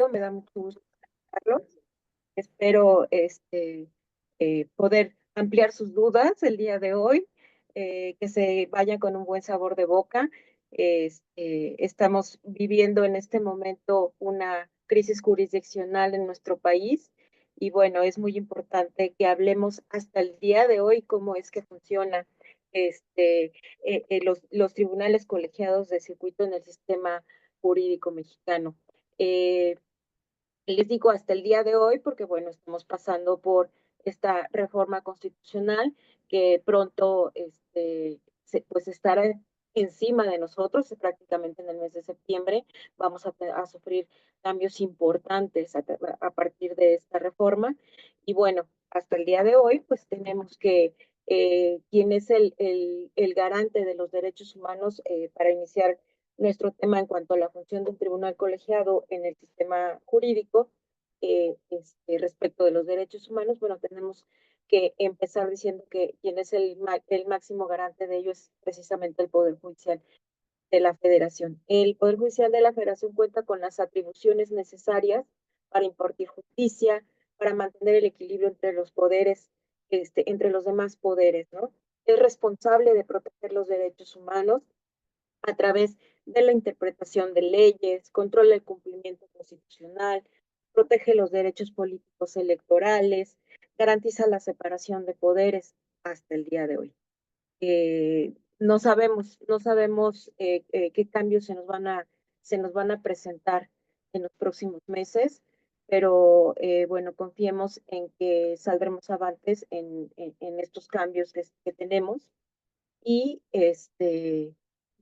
Me da mucho gusto escucharlos. Espero poder ampliar sus dudas el día de hoy, que se vaya con un buen sabor de boca. Estamos viviendo en este momento una crisis jurisdiccional en nuestro país y bueno, es muy importante que hablemos hasta el día de hoy cómo es que funciona los tribunales colegiados de circuito en el sistema jurídico mexicano. Eh, Les digo hasta el día de hoy porque, bueno, estamos pasando por esta reforma constitucional que pronto pues estará encima de nosotros, prácticamente en el mes de septiembre vamos a sufrir cambios importantes a partir de esta reforma. Y bueno, hasta el día de hoy, pues tenemos que quien es el garante de los derechos humanos para iniciar nuestro tema en cuanto a la función del tribunal colegiado en el sistema jurídico respecto de los derechos humanos. Bueno, tenemos que empezar diciendo que quien es el máximo garante de ello es precisamente el Poder Judicial de la Federación. El Poder Judicial de la Federación cuenta con las atribuciones necesarias para impartir justicia, para mantener el equilibrio entre los poderes, entre los demás poderes, ¿no? Es responsable de proteger los derechos humanos a través de la interpretación de leyes, controla el cumplimiento constitucional, protege los derechos políticos electorales, garantiza la separación de poderes hasta el día de hoy. No sabemos qué cambios se nos van a presentar en los próximos meses, pero bueno, confiemos en que saldremos avantes en estos cambios que tenemos y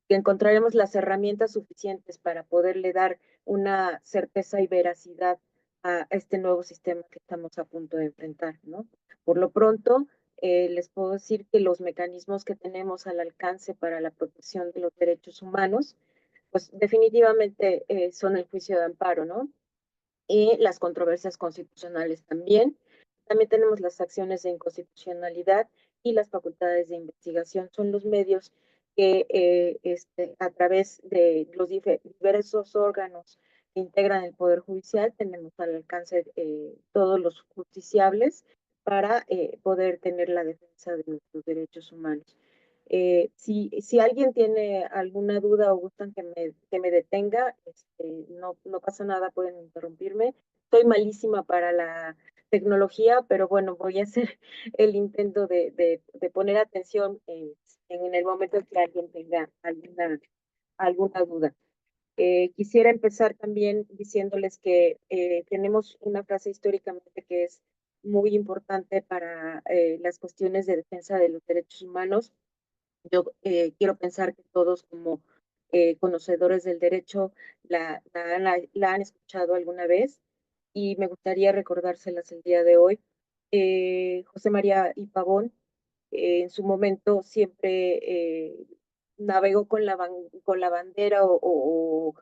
que encontraremos las herramientas suficientes para poderle dar una certeza y veracidad a este nuevo sistema que estamos a punto de enfrentar, ¿no? Por lo pronto, les puedo decir que los mecanismos que tenemos al alcance para la protección de los derechos humanos, pues definitivamente son el juicio de amparo, ¿no? Y las controversias constitucionales también. También tenemos las acciones de inconstitucionalidad y las facultades de investigación. Son los medios que a través de los diversos órganos que integran el Poder Judicial tenemos al alcance todos los justiciables para poder tener la defensa de nuestros derechos humanos. Si alguien tiene alguna duda o gustan que me detenga, no pasa nada, pueden interrumpirme. Soy malísima para la tecnología, pero bueno, voy a hacer el intento de poner atención en el momento en que alguien tenga alguna duda. Quisiera empezar también diciéndoles que tenemos una frase históricamente que es muy importante para las cuestiones de defensa de los derechos humanos. Yo quiero pensar que todos como conocedores del derecho la han escuchado alguna vez y me gustaría recordárselas el día de hoy. José María y Pavón en su momento siempre navegó con la bandera o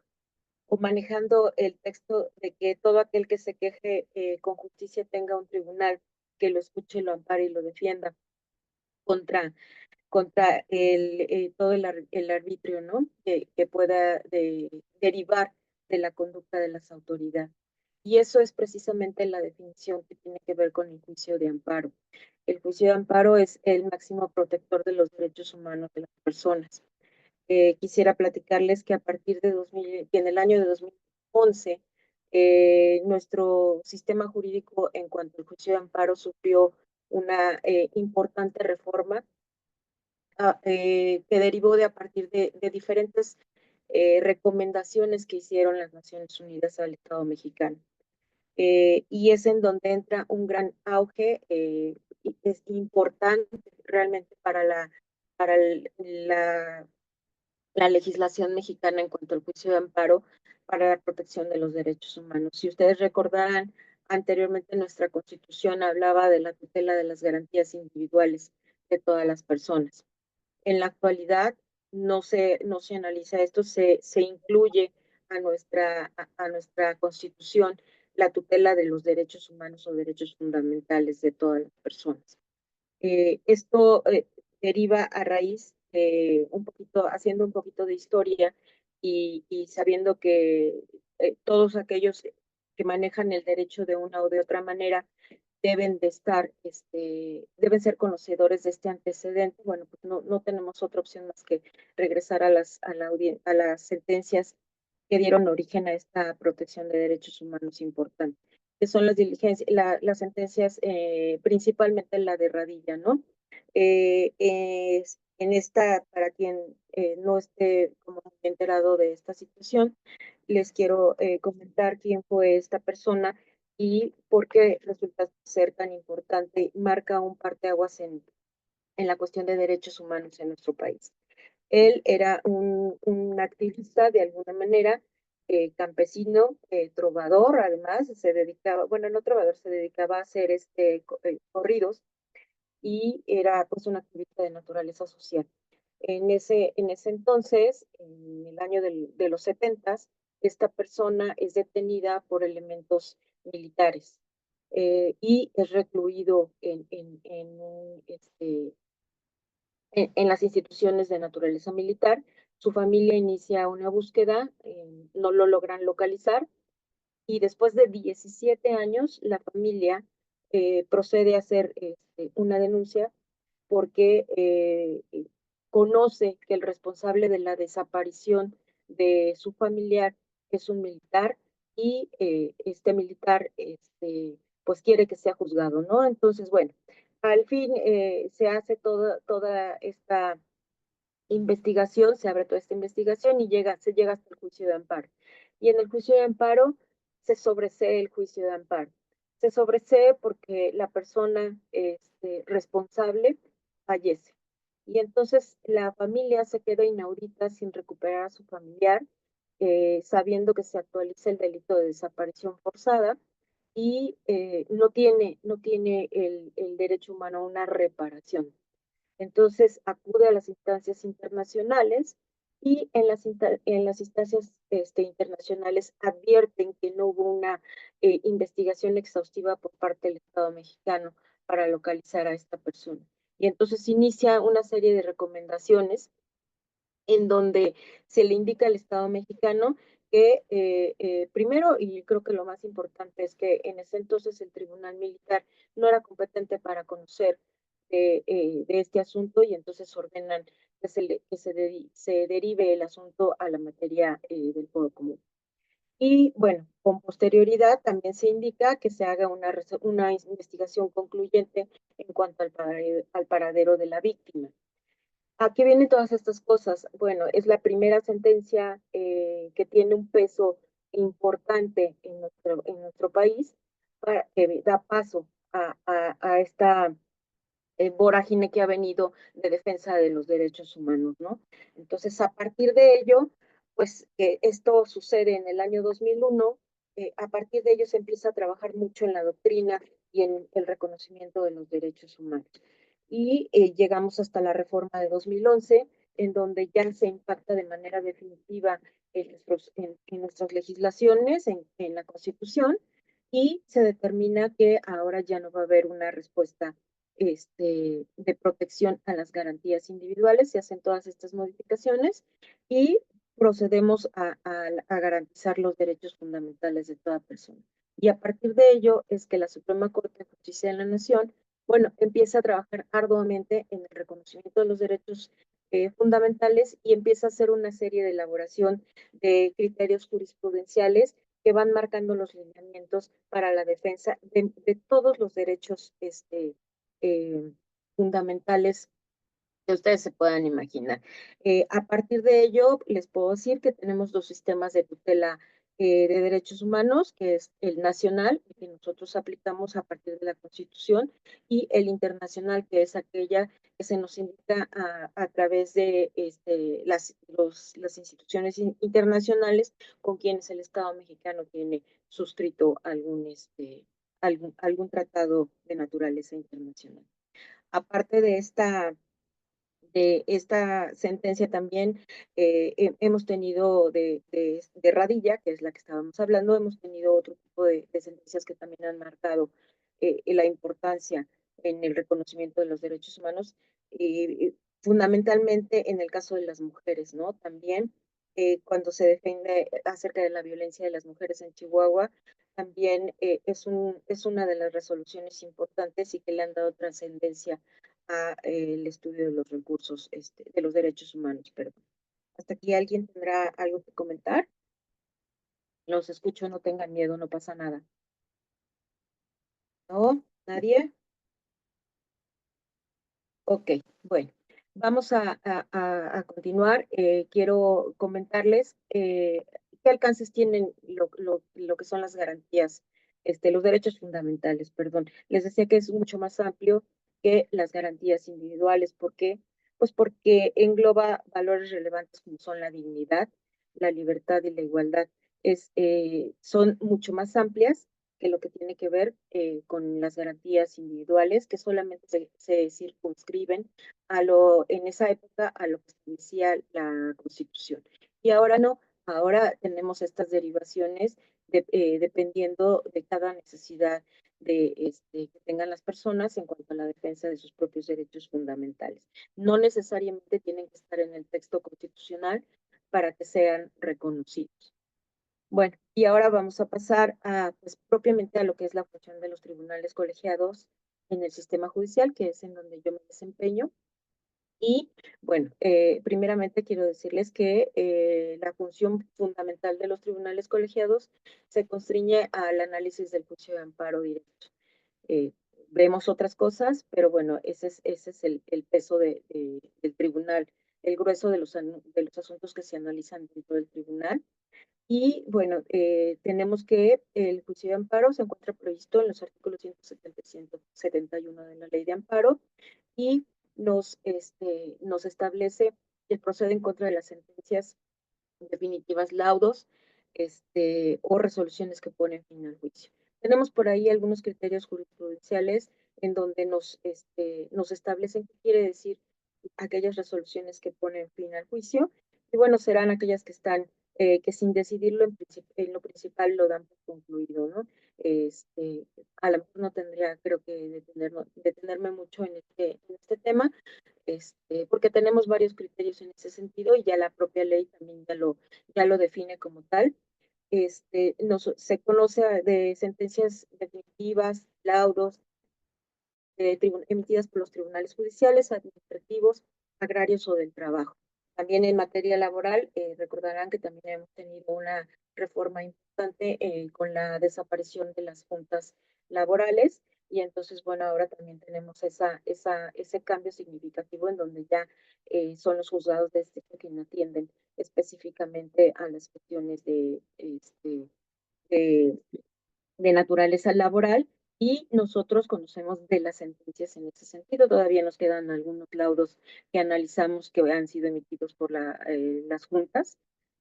manejando el texto de que todo aquel que se queje con justicia tenga un tribunal que lo escuche, lo ampare y lo defienda contra todo el arbitrio, ¿no? Que pueda derivar de la conducta de las autoridades. Y eso es precisamente la definición que tiene que ver con el juicio de amparo. El juicio de amparo es el máximo protector de los derechos humanos de las personas. Quisiera platicarles que a partir de que en el año de 2011, nuestro sistema jurídico en cuanto al juicio de amparo sufrió una importante reforma que derivó de a partir de diferentes recomendaciones que hicieron las Naciones Unidas al Estado mexicano. Y es en donde entra un gran auge, y es importante realmente para la legislación mexicana en cuanto al juicio de amparo para la protección de los derechos humanos. Si ustedes recordarán, anteriormente nuestra Constitución hablaba de la tutela de las garantías individuales de todas las personas. En la actualidad no se analiza esto, se incluye a nuestra Constitución la tutela de los derechos humanos o derechos fundamentales de todas las personas. Esto deriva a raíz de haciendo un poquito de historia y sabiendo que todos aquellos que manejan el derecho de una o de otra manera deben de estar, deben ser conocedores de este antecedente. Bueno, pues no tenemos otra opción más que regresar a las sentencias que dieron origen a esta protección de derechos humanos importante, que son las diligencias, las sentencias, principalmente la de Radilla, ¿no? En esta, para quien no esté como enterado de esta situación, les quiero comentar quién fue esta persona y por qué resulta ser tan importante, marca un parteaguas en la cuestión de derechos humanos en nuestro país. Él era un activista de alguna manera, campesino, trovador, además, se dedicaba, bueno, no trovador, se dedicaba a hacer corridos y era pues un activista de naturaleza social. En ese entonces, en el año de los 70, esta persona es detenida por elementos militares y es recluido en las instituciones de naturaleza militar. Su familia inicia una búsqueda, no lo logran localizar y después de 17 años la familia procede a hacer una denuncia porque conoce que el responsable de la desaparición de su familiar es un militar y este militar pues quiere que sea juzgado, ¿no? Entonces, bueno, al fin se hace toda esta investigación, se abre toda esta investigación y se llega hasta el juicio de amparo. Y en el juicio de amparo se sobresee el juicio de amparo. Se sobresee porque la persona responsable fallece. Y entonces la familia se queda inaudita sin recuperar a su familiar, sabiendo que se actualiza el delito de desaparición forzada y no tiene el derecho humano a una reparación. Entonces acude a las instancias internacionales y en las instancias internacionales advierten que no hubo una investigación exhaustiva por parte del Estado mexicano para localizar a esta persona. Y entonces inicia una serie de recomendaciones en donde se le indica al Estado mexicano que primero, y creo que lo más importante es que en ese entonces el Tribunal Militar no era competente para conocer de este asunto y entonces ordenan se derive el asunto a la materia del Foro Común. Y bueno, con posterioridad también se indica que se haga una investigación concluyente en cuanto al paradero de la víctima. ¿A qué vienen todas estas cosas? Bueno, es la primera sentencia que tiene un peso importante en nuestro país, que da paso a esta vorágine que ha venido de defensa de los derechos humanos, ¿no? Entonces, a partir de ello, pues esto sucede en el año 2001, a partir de ello se empieza a trabajar mucho en la doctrina y en el reconocimiento de los derechos humanos. Y llegamos hasta la reforma de 2011, en donde ya se impacta de manera definitiva en nuestras legislaciones, en la Constitución, y se determina que ahora ya no va a haber una respuesta de protección a las garantías individuales, se hacen todas estas modificaciones y procedemos a garantizar los derechos fundamentales de toda persona. Y a partir de ello es que la Suprema Corte de Justicia de la Nación, bueno, empieza a trabajar arduamente en el reconocimiento de los derechos fundamentales y empieza a hacer una serie de elaboración de criterios jurisprudenciales que van marcando los lineamientos para la defensa de todos los derechos eh, fundamentales que ustedes se puedan imaginar. A partir de ello, les puedo decir que tenemos dos sistemas de tutela de derechos humanos, que es el nacional, que nosotros aplicamos a partir de la Constitución, y el internacional, que es aquella que se nos indica a través de las instituciones internacionales con quienes el Estado mexicano tiene suscrito algún tratado de naturaleza internacional. Aparte de esta sentencia también hemos tenido de Radilla, que es la que estábamos hablando, hemos tenido otro tipo de sentencias que también han marcado la importancia en el reconocimiento de los derechos humanos, fundamentalmente en el caso de las mujeres, ¿no? También cuando se defiende acerca de la violencia de las mujeres en Chihuahua, también es una de las resoluciones importantes y que le han dado trascendencia a el estudio de los recursos, de los derechos humanos, perdón. Hasta aquí alguien tendrá algo que comentar. Los escucho, no tengan miedo, no pasa nada. ¿No? ¿Nadie? Ok, bueno, vamos a continuar. Quiero comentarles qué alcances tienen lo que son las garantías, los derechos fundamentales, perdón. Les decía que es mucho más amplio que las garantías individuales. ¿Por qué? Pues porque engloba valores relevantes como son la dignidad, la libertad y la igualdad. Son mucho más amplias que lo que tiene que ver con las garantías individuales, que solamente se circunscriben en esa época a lo que establecía la Constitución. Y ahora no, ahora tenemos estas derivaciones dependiendo de cada necesidad que tengan las personas en cuanto a la defensa de sus propios derechos fundamentales. No necesariamente tienen que estar en el texto constitucional para que sean reconocidos. Bueno, y ahora vamos a pasar pues, propiamente a lo que es la función de los tribunales colegiados en el sistema judicial, que es en donde yo me desempeño. Y bueno, primeramente quiero decirles que la función fundamental de los tribunales colegiados se constriñe al análisis del juicio de amparo directo. Eh, Vemos otras cosas, pero bueno, ese es el peso del tribunal, el grueso de de los asuntos que se analizan dentro del tribunal. Y bueno, tenemos que el juicio de amparo se encuentra previsto en los artículos 170 y 171 de la ley de amparo y nos establece que procede en contra de las sentencias definitivas, laudos o resoluciones que ponen fin al juicio. Tenemos por ahí algunos criterios jurisprudenciales en donde nos establecen qué quiere decir aquellas resoluciones que ponen fin al juicio. Y bueno, serán aquellas que están, que sin decidirlo en lo principal lo dan por concluido, ¿no? A lo mejor no tendría, creo que, detenerme mucho en este tema, porque tenemos varios criterios en ese sentido y ya la propia ley también ya lo define como tal. Se conoce de sentencias definitivas, laudos, emitidas por los tribunales judiciales, administrativos, agrarios o del trabajo. También en materia laboral, recordarán que también hemos tenido una reforma importante con la desaparición de las juntas laborales y entonces, bueno, ahora también tenemos ese cambio significativo en donde ya son los juzgados de quienes atienden específicamente a las cuestiones de de naturaleza laboral y nosotros conocemos de las sentencias en ese sentido. Todavía nos quedan algunos laudos que analizamos que han sido emitidos por las juntas,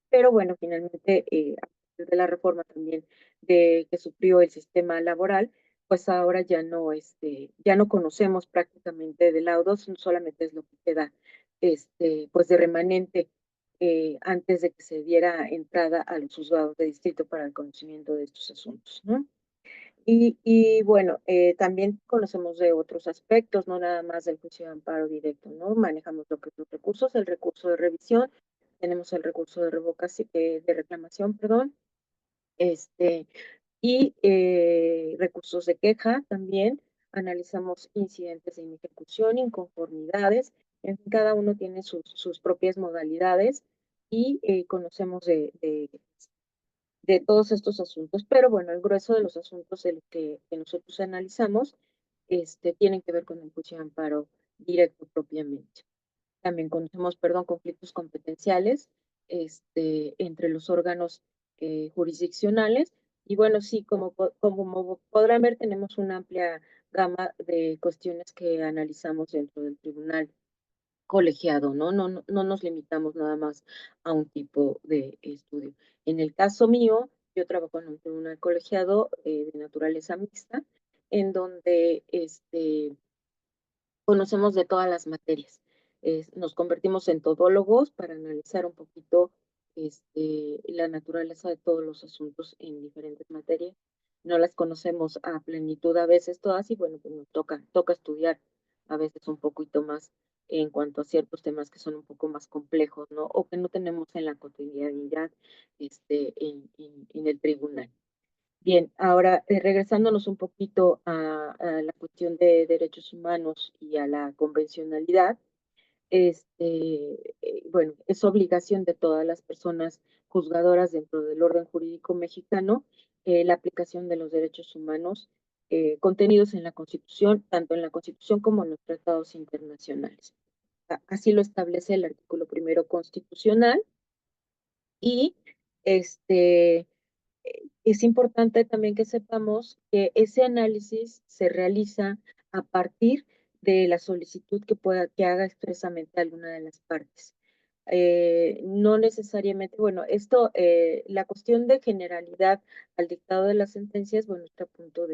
pero bueno, finalmente, a partir de la reforma también que sufrió el sistema laboral, pues ahora ya no conocemos prácticamente de laudos, solamente es lo que queda pues de remanente antes de que se diera entrada a los juzgados de distrito para el conocimiento de estos asuntos, ¿no? Bueno, también conocemos de otros aspectos, no nada más del juicio de amparo directo, ¿no? Manejamos lo que es los recursos, el recurso de revisión, tenemos el recurso de revocación, de reclamación, perdón, este, y recursos de queja también, analizamos incidentes de inejecución, inconformidades, en fin, cada uno tiene sus propias modalidades y conocemos de todos estos asuntos, pero bueno, el grueso de los asuntos de los que nosotros analizamos tienen que ver con el juicio de amparo directo propiamente. También conocemos, perdón, conflictos competenciales entre los órganos jurisdiccionales. Y bueno, sí, como podrán ver, tenemos una amplia gama de cuestiones que analizamos dentro del tribunal colegiado, ¿no? No nos limitamos nada más a un tipo de estudio. En el caso mío, yo trabajo en un tribunal colegiado de naturaleza mixta, en donde conocemos de todas las materias. Nos convertimos en todólogos para analizar un poquito la naturaleza de todos los asuntos en diferentes materias. No las conocemos a plenitud a veces todas y bueno, pues nos toca estudiar a veces un poquito más en cuanto a ciertos temas que son un poco más complejos, ¿no? O que no tenemos en la cotidianidad en el tribunal. Bien, ahora regresándonos un poquito a la cuestión de derechos humanos y a la convencionalidad, bueno, es obligación de todas las personas juzgadoras dentro del orden jurídico mexicano la aplicación de los derechos humanos contenidos en la Constitución, tanto en la Constitución como en los tratados internacionales. Así lo establece el artículo primero constitucional y este, es importante también que sepamos que ese análisis se realiza a partir de la solicitud que haga expresamente alguna de las partes. No necesariamente, bueno, la cuestión de generalidad al dictado de las sentencias, bueno, este punto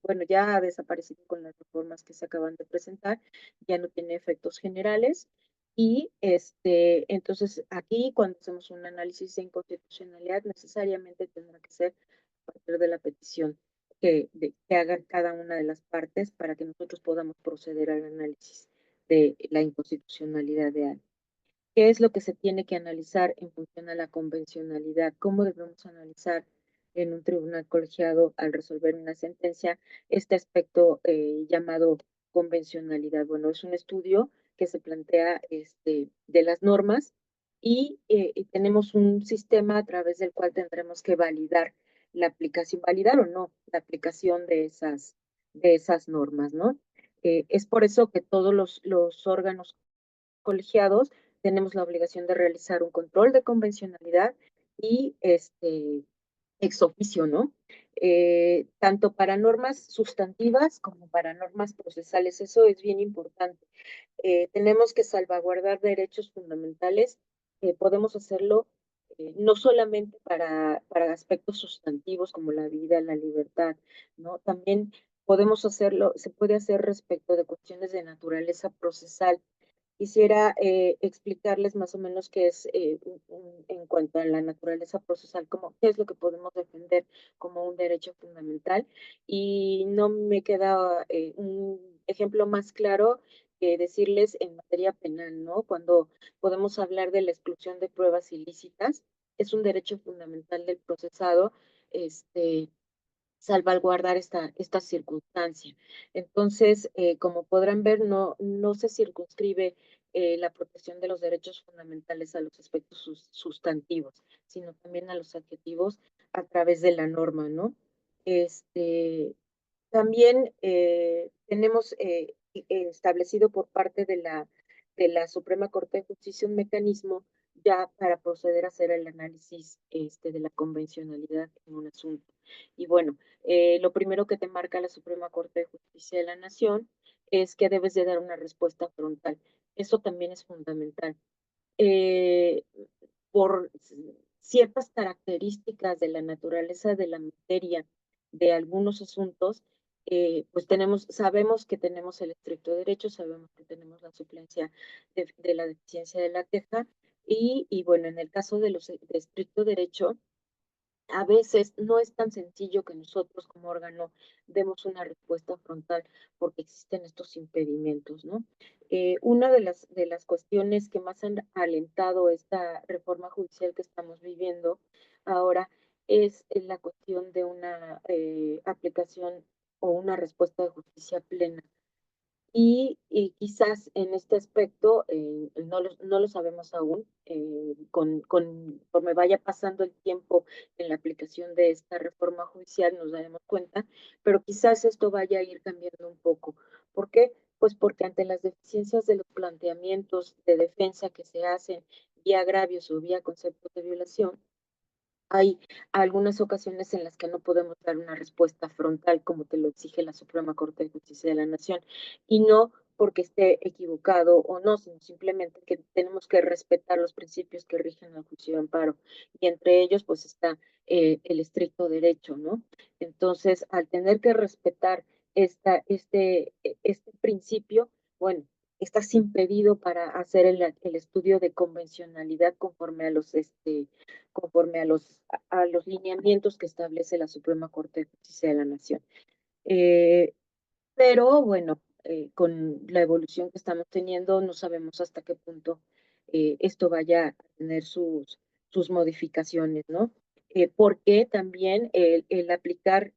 bueno, ya ha desaparecido con las reformas que se acaban de presentar, ya no tiene efectos generales. Y entonces aquí cuando hacemos un análisis de inconstitucionalidad necesariamente tendrá que ser a partir de la petición que haga cada una de las partes para que nosotros podamos proceder al análisis de la inconstitucionalidad de algo. ¿Qué es lo que se tiene que analizar en función a la convencionalidad? ¿Cómo debemos analizar en un tribunal colegiado al resolver una sentencia este aspecto llamado convencionalidad? Bueno, es un estudio que se plantea de las normas y tenemos un sistema a través del cual tendremos que validar la aplicación, validar o no la aplicación de esas normas, ¿no? Es por eso que todos los órganos colegiados tenemos la obligación de realizar un control de convencionalidad y ex oficio, ¿no? Tanto para normas sustantivas como para normas procesales, eso es bien importante. Tenemos que salvaguardar derechos fundamentales, podemos hacerlo no solamente para aspectos sustantivos como la vida, la libertad, ¿no? También podemos hacerlo, se puede hacer respecto de cuestiones de naturaleza procesal. Quisiera explicarles más o menos qué es en cuanto a la naturaleza procesal, como qué es lo que podemos defender como un derecho fundamental. Y no me queda un ejemplo más claro que decirles en materia penal, ¿no? Cuando podemos hablar de la exclusión de pruebas ilícitas, es un derecho fundamental del procesado, este, salvaguardar esta circunstancia. Entonces, como podrán ver, no se circunscribe la protección de los derechos fundamentales a los aspectos sustantivos, sino también a los adjetivos a través de la norma, ¿no? Este, También tenemos establecido por parte de la Suprema Corte de Justicia un mecanismo ya para proceder a hacer el análisis de la convencionalidad en un asunto. Y bueno, lo primero que te marca la Suprema Corte de Justicia de la Nación es que debes de dar una respuesta frontal. Eso también es fundamental. Eh, por ciertas características de la naturaleza de la materia de algunos asuntos, pues sabemos que tenemos el estricto derecho, sabemos que tenemos la suplencia de la deficiencia de la queja, y bueno, en el caso de estricto derecho, a veces no es tan sencillo que nosotros como órgano demos una respuesta frontal porque existen estos impedimentos, ¿no? Una de las cuestiones que más han alentado esta reforma judicial que estamos viviendo ahora es la cuestión de una aplicación o una respuesta de justicia plena y quizás en este aspecto, no lo sabemos aún, conforme vaya pasando el tiempo en la aplicación de esta reforma judicial nos daremos cuenta, pero quizás esto vaya a ir cambiando un poco. ¿Por qué? Pues porque ante las deficiencias de los planteamientos de defensa que se hacen vía agravios o vía conceptos de violación, hay algunas ocasiones en las que no podemos dar una respuesta frontal como te lo exige la Suprema Corte de Justicia de la Nación, y no porque esté equivocado o no, sino simplemente que tenemos que respetar los principios que rigen el juicio de amparo, y entre ellos pues está el estricto derecho, ¿no? Entonces, al tener que respetar este principio, bueno, estás impedido para hacer el estudio de convencionalidad conforme a los lineamientos que establece la Suprema Corte de Justicia de la Nación. Eh, pero bueno, con la evolución que estamos teniendo, no sabemos hasta qué punto esto vaya a tener sus modificaciones, ¿no? Porque también el aplicar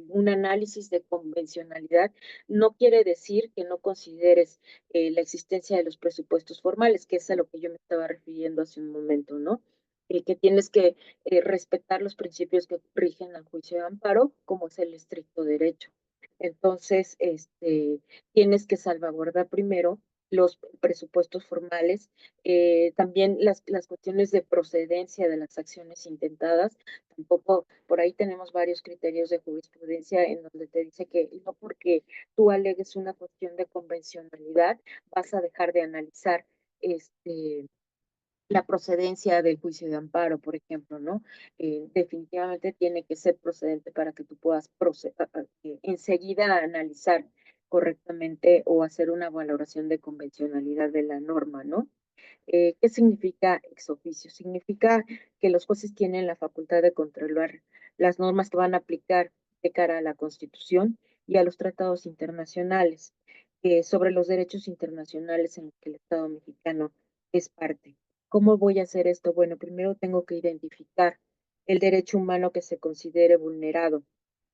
un análisis de convencionalidad no quiere decir que no consideres la existencia de los presupuestos formales, que es a lo que yo me estaba refiriendo hace un momento, ¿no? Que tienes que respetar los principios que rigen al juicio de amparo, como es el estricto derecho. Entonces, tienes que salvaguardar primero los presupuestos formales, también las cuestiones de procedencia de las acciones intentadas. Tampoco, por ahí tenemos varios criterios de jurisprudencia en donde te dice que no porque tú alegues una cuestión de convencionalidad vas a dejar de analizar la procedencia del juicio de amparo, por ejemplo, ¿no? Definitivamente tiene que ser procedente para que tú puedas enseguida analizar correctamente o hacer una valoración de convencionalidad de la norma, ¿no? ¿Qué significa ex oficio? Significa que los jueces tienen la facultad de controlar las normas que van a aplicar de cara a la Constitución y a los tratados internacionales sobre los derechos internacionales en los que el Estado mexicano es parte. ¿Cómo voy a hacer esto? Bueno, primero tengo que identificar el derecho humano que se considere vulnerado.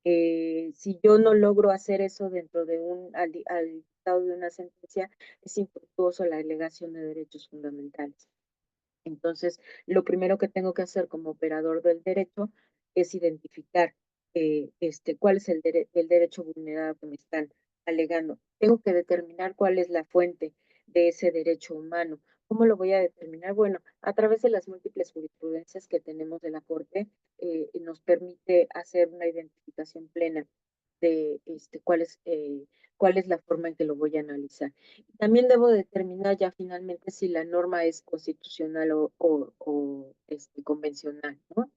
Si yo no logro hacer eso dentro de al dictado de una sentencia, es infructuoso la alegación de derechos fundamentales. Entonces, lo primero que tengo que hacer como operador del derecho es identificar cuál es el derecho vulnerado que me están alegando. Tengo que determinar cuál es la fuente de ese derecho humano. ¿Cómo lo voy a determinar? Bueno, a través de las múltiples jurisprudencias que tenemos de la Corte, nos permite hacer una identificación plena de cuál es la forma en que lo voy a analizar. También debo determinar ya finalmente si la norma es constitucional o convencional, ¿no?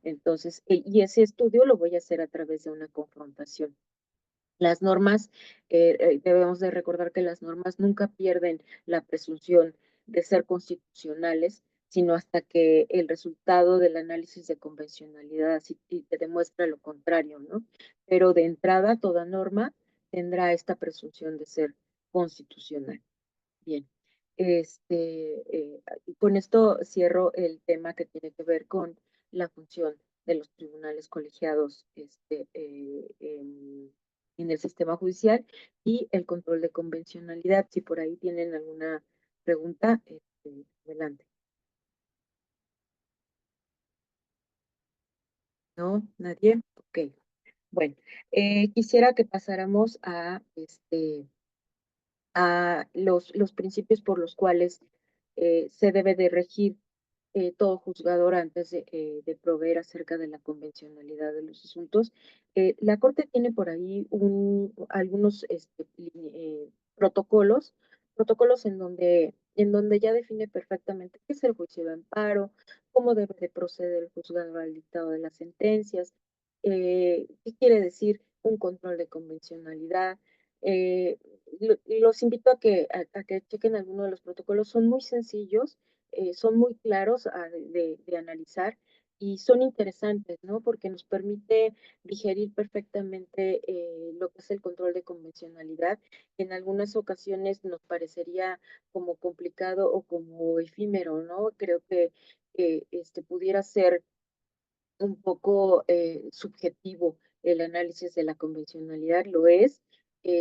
Entonces, y ese estudio lo voy a hacer a través de una confrontación. Las normas, debemos de recordar que las normas nunca pierden la presunción de ser constitucionales, sino hasta que el resultado del análisis de convencionalidad así te demuestra lo contrario, ¿no? Pero de entrada, toda norma tendrá esta presunción de ser constitucional. Bien, con esto cierro el tema que tiene que ver con la función de los tribunales colegiados en el sistema judicial y el control de convencionalidad. Si por ahí tienen alguna pregunta, adelante. ¿No? ¿Nadie? Ok. Bueno, quisiera que pasáramos a los principios por los cuales se debe de regir todo juzgador antes de proveer acerca de la convencionalidad de los asuntos. La Corte tiene por ahí algunos protocolos en donde ya define perfectamente qué es el juicio de amparo, cómo debe de proceder el juzgador al dictado de las sentencias, qué quiere decir un control de convencionalidad. Eh, los invito a que chequen algunos de los protocolos, son muy sencillos, son muy claros de analizar y son interesantes, ¿no? Porque nos permite digerir perfectamente lo que es el control de convencionalidad. En algunas ocasiones nos parecería como complicado o como efímero, ¿no? Creo que pudiera ser un poco subjetivo el análisis de la convencionalidad, lo es.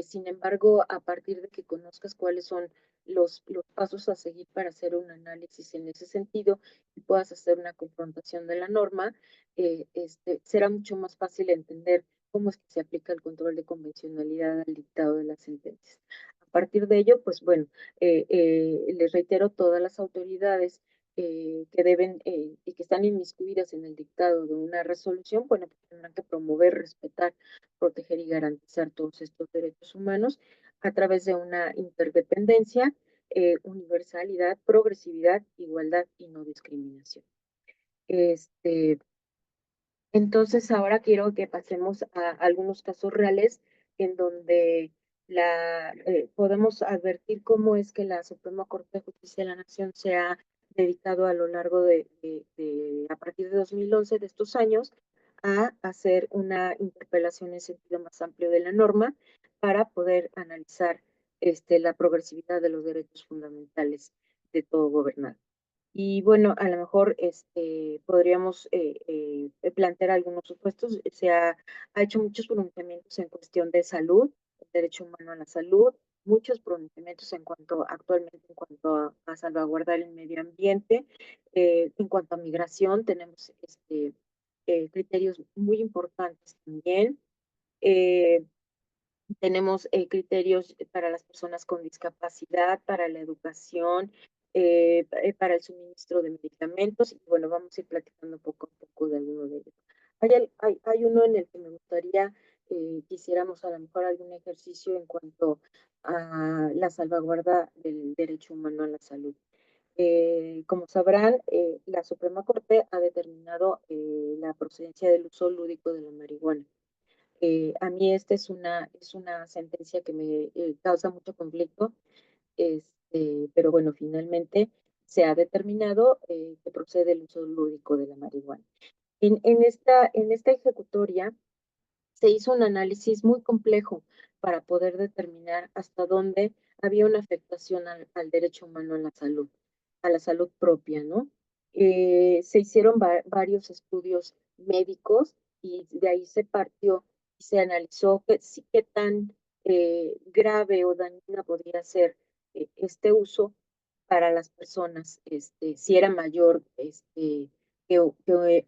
Sin embargo, a partir de que conozcas cuáles son los pasos a seguir para hacer un análisis en ese sentido y puedas hacer una confrontación de la norma, será mucho más fácil entender cómo es que se aplica el control de convencionalidad al dictado de las sentencias. A partir de ello, pues bueno, les reitero, todas las autoridades que deben y que están inmiscuidas en el dictado de una resolución, bueno, pues tendrán que promover, respetar, proteger y garantizar todos estos derechos humanos a través de una interdependencia, universalidad, progresividad, igualdad y no discriminación. Este, entonces, ahora quiero que pasemos a algunos casos reales en donde podemos advertir cómo es que la Suprema Corte de Justicia de la Nación se ha dedicado a lo largo a partir de 2011, de estos años, a hacer una interpelación en sentido más amplio de la norma para poder analizar la progresividad de los derechos fundamentales de todo gobernante. Y bueno, a lo mejor podríamos plantear algunos supuestos. Ha hecho muchos pronunciamientos en cuestión de salud, el derecho humano a la salud, muchos pronunciamientos actualmente en cuanto a salvaguardar el medio ambiente. En cuanto a migración, tenemos criterios muy importantes también. Eh, Tenemos criterios para las personas con discapacidad, para la educación, para el suministro de medicamentos. Y bueno, vamos a ir platicando poco a poco de alguno de ellos. Hay uno en el que me gustaría que hiciéramos a lo mejor algún ejercicio en cuanto a la salvaguarda del derecho humano a la salud. Como sabrán, la Suprema Corte ha determinado la procedencia del uso lúdico de la marihuana. A mí esta es una sentencia que me causa mucho conflicto, pero bueno, finalmente se ha determinado que procede el uso lúdico de la marihuana. En esta ejecutoria se hizo un análisis muy complejo para poder determinar hasta dónde había una afectación al derecho humano a la salud propia, ¿no? Se hicieron varios estudios médicos y de ahí se partió y se analizó qué tan grave o dañina podría ser este uso para las personas, si era mayor que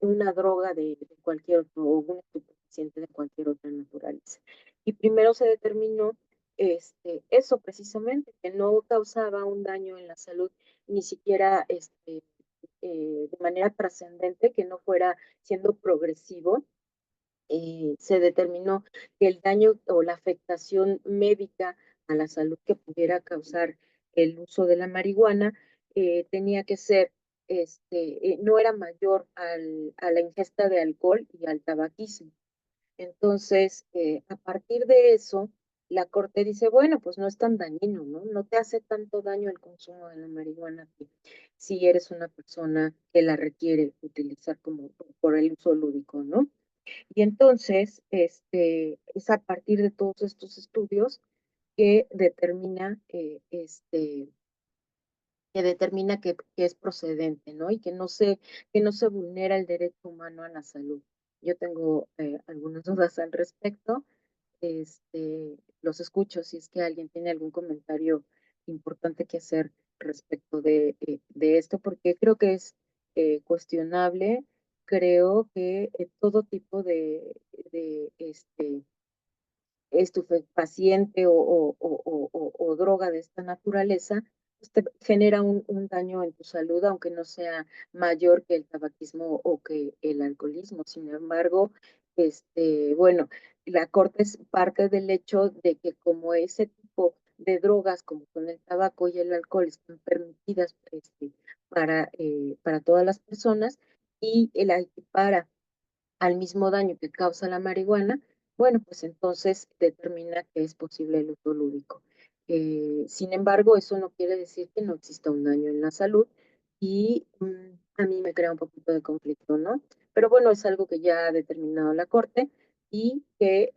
una droga de cualquier otro o un estupefaciente de cualquier otra naturaleza. Y primero se determinó eso precisamente, que no causaba un daño en la salud, ni siquiera de manera trascendente, que no fuera siendo progresivo. Se determinó que el daño o la afectación médica a la salud que pudiera causar el uso de la marihuana tenía que ser, no era mayor a la ingesta de alcohol y al tabaquismo. Entonces, a partir de eso, la corte dice, bueno, pues no es tan dañino, ¿no? No te hace tanto daño el consumo de la marihuana si eres una persona que la requiere utilizar como por el uso lúdico, ¿no? Y entonces, es a partir de todos estos estudios que determina que es procedente, ¿no? Y que no se vulnera el derecho humano a la salud. Yo tengo algunas dudas al respecto. Los escucho si es que alguien tiene algún comentario importante que hacer respecto de esto, porque creo que es cuestionable. Creo que todo tipo de estupefaciente o droga de esta naturaleza, pues te genera un daño en tu salud, aunque no sea mayor que el tabaquismo o que el alcoholismo. Sin embargo, bueno, la Corte es parte del hecho de que como ese tipo de drogas, como con el tabaco y el alcohol, están permitidas para todas las personas y la equipara al mismo daño que causa la marihuana, bueno, pues entonces determina que es posible el uso lúdico. Sin embargo, eso no quiere decir que no exista un daño en la salud y a mí me crea un poquito de conflicto, ¿no? Pero bueno, es algo que ya ha determinado la Corte y que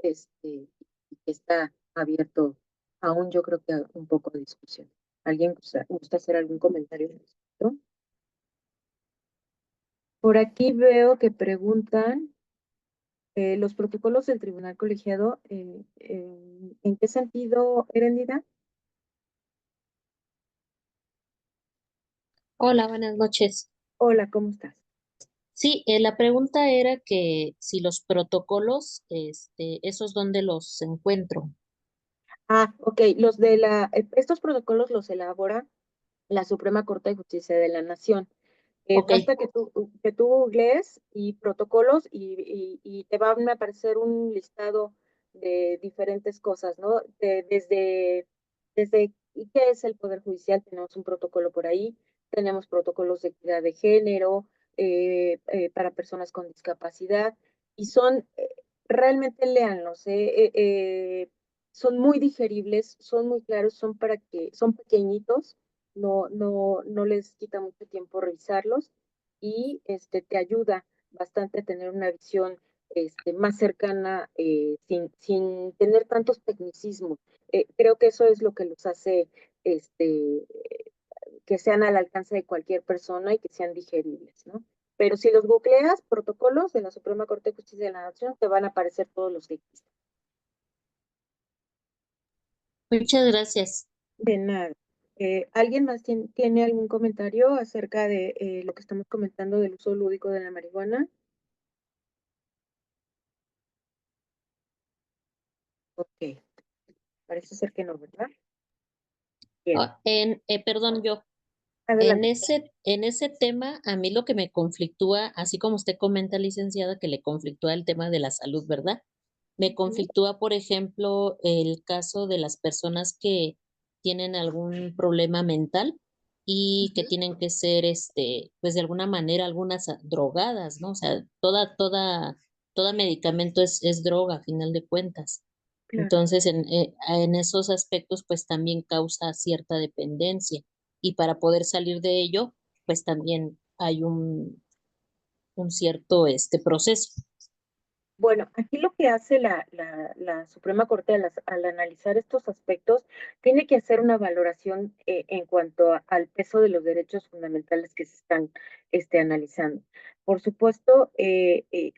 está abierto aún yo creo que a un poco de discusión. ¿Alguien gusta hacer algún comentario al respecto? Por aquí veo que preguntan los protocolos del tribunal colegiado, ¿en qué sentido, Erendida? Hola, buenas noches. Hola, ¿cómo estás? Sí, la pregunta era que si los protocolos, esos dónde los encuentro. Ah, ok, estos protocolos los elabora la Suprema Corte de Justicia de la Nación. Ok, Basta que tú googlees y protocolos y te van a aparecer un listado de diferentes cosas, ¿no? Desde ¿qué es el Poder Judicial? Tenemos un protocolo por ahí, tenemos protocolos de equidad de género para personas con discapacidad y son, realmente léanlos, son muy digeribles, son muy claros, son pequeñitos, no les quita mucho tiempo revisarlos y te ayuda bastante a tener una visión más cercana sin tener tantos tecnicismos. Creo que eso es lo que los hace este, que sean al alcance de cualquier persona y que sean digeribles, ¿no? Pero si los googleas, protocolos de la Suprema Corte de Justicia de la Nación, te van a aparecer todos los que existen. Muchas gracias. De nada. ¿Alguien más tiene algún comentario acerca de lo que estamos comentando del uso lúdico de la marihuana? Ok, parece ser que no, ¿verdad? Bien, Perdón, yo. adelante. En ese tema, a mí lo que me conflictúa, así como usted comenta, licenciada, que le conflictúa el tema de la salud, ¿verdad? Me Ujú, conflictúa, por ejemplo, el caso de las personas que tienen algún problema mental y que ujú, tienen que ser, pues de alguna manera, algunas drogadas, ¿no? O sea, toda medicamento es droga, a final de cuentas. claro. Entonces, en esos aspectos, pues también causa cierta dependencia. Y para poder salir de ello, pues también hay un cierto proceso. Bueno, aquí lo que hace la Suprema Corte al analizar estos aspectos, tiene que hacer una valoración en cuanto al peso de los derechos fundamentales que se están analizando. Por supuesto,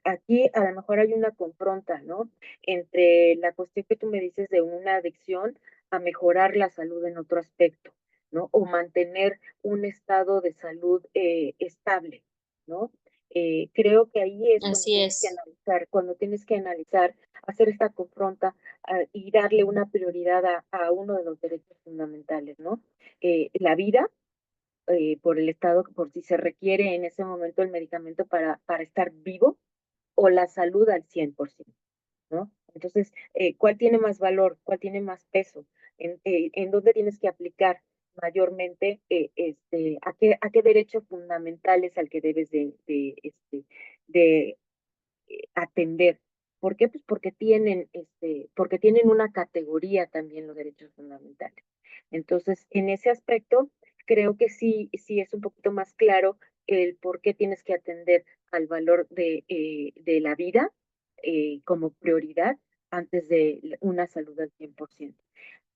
aquí a lo mejor hay una confronta, ¿no? Entre la cuestión que tú me dices de una adicción a mejorar la salud en otro aspecto, ¿no? O mantener un estado de salud estable, ¿no? Creo que ahí es Así es. cuando tienes que analizar, hacer esta confronta y darle una prioridad a uno de los derechos fundamentales, ¿no? La vida, por el estado, por si se requiere en ese momento el medicamento para estar vivo, o la salud al 100%. ¿No? Entonces, ¿cuál tiene más valor? ¿Cuál tiene más peso? ¿En dónde tienes que aplicar mayormente a qué derecho fundamental es al que debes de atender? ¿Por qué? Pues porque tienen una categoría también los derechos fundamentales. Entonces, en ese aspecto, creo que sí es un poquito más claro el por qué tienes que atender al valor de la vida como prioridad antes de una salud al 100%.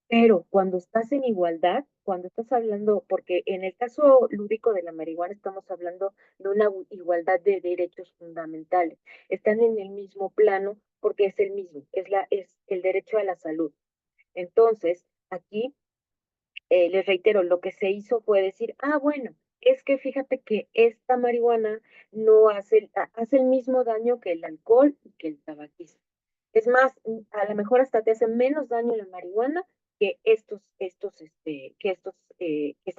Pero cuando estás en igualdad, cuando estás hablando, porque en el caso lúdico de la marihuana estamos hablando de una igualdad de derechos fundamentales. Están en el mismo plano porque es el mismo, es el derecho a la salud. Entonces, aquí les reitero, lo que se hizo fue decir, bueno, es que fíjate que esta marihuana no hace el mismo daño que el alcohol y que el tabaquismo. Es más, a lo mejor hasta te hace menos daño la marihuana que este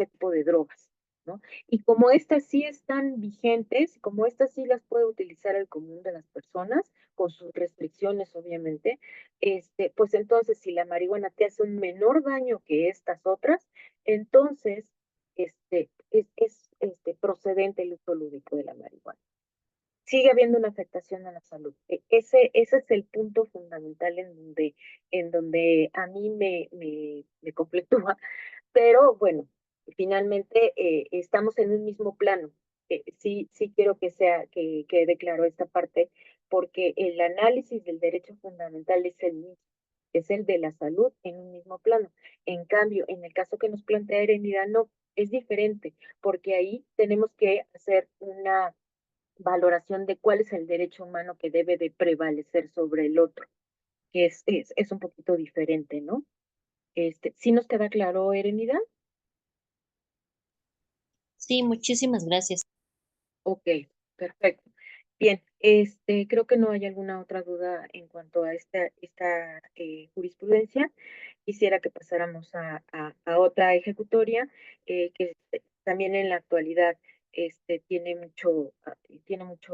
tipo de drogas, ¿no? Y como estas sí están vigentes, como estas sí las puede utilizar el común de las personas, con sus restricciones, obviamente, pues entonces si la marihuana te hace un menor daño que estas otras, entonces es procedente el uso lúdico de la marihuana. Sigue habiendo una afectación a la salud. Ese es el punto fundamental en donde a mí me conflictúa, pero bueno, finalmente estamos en un mismo plano. Sí quiero que quede claro esta parte, porque el análisis del derecho fundamental es el mismo, es el de la salud en un mismo plano. En cambio, en el caso que nos plantea Erenidad, no, es diferente, porque ahí tenemos que hacer una valoración de cuál es el derecho humano que debe de prevalecer sobre el otro, que es un poquito diferente, ¿no? ¿Sí nos queda claro, Erenidad? Sí, muchísimas gracias. Ok, perfecto. Bien, creo que no hay alguna otra duda en cuanto a esta jurisprudencia. Quisiera que pasáramos a otra ejecutoria que también en la actualidad tiene mucho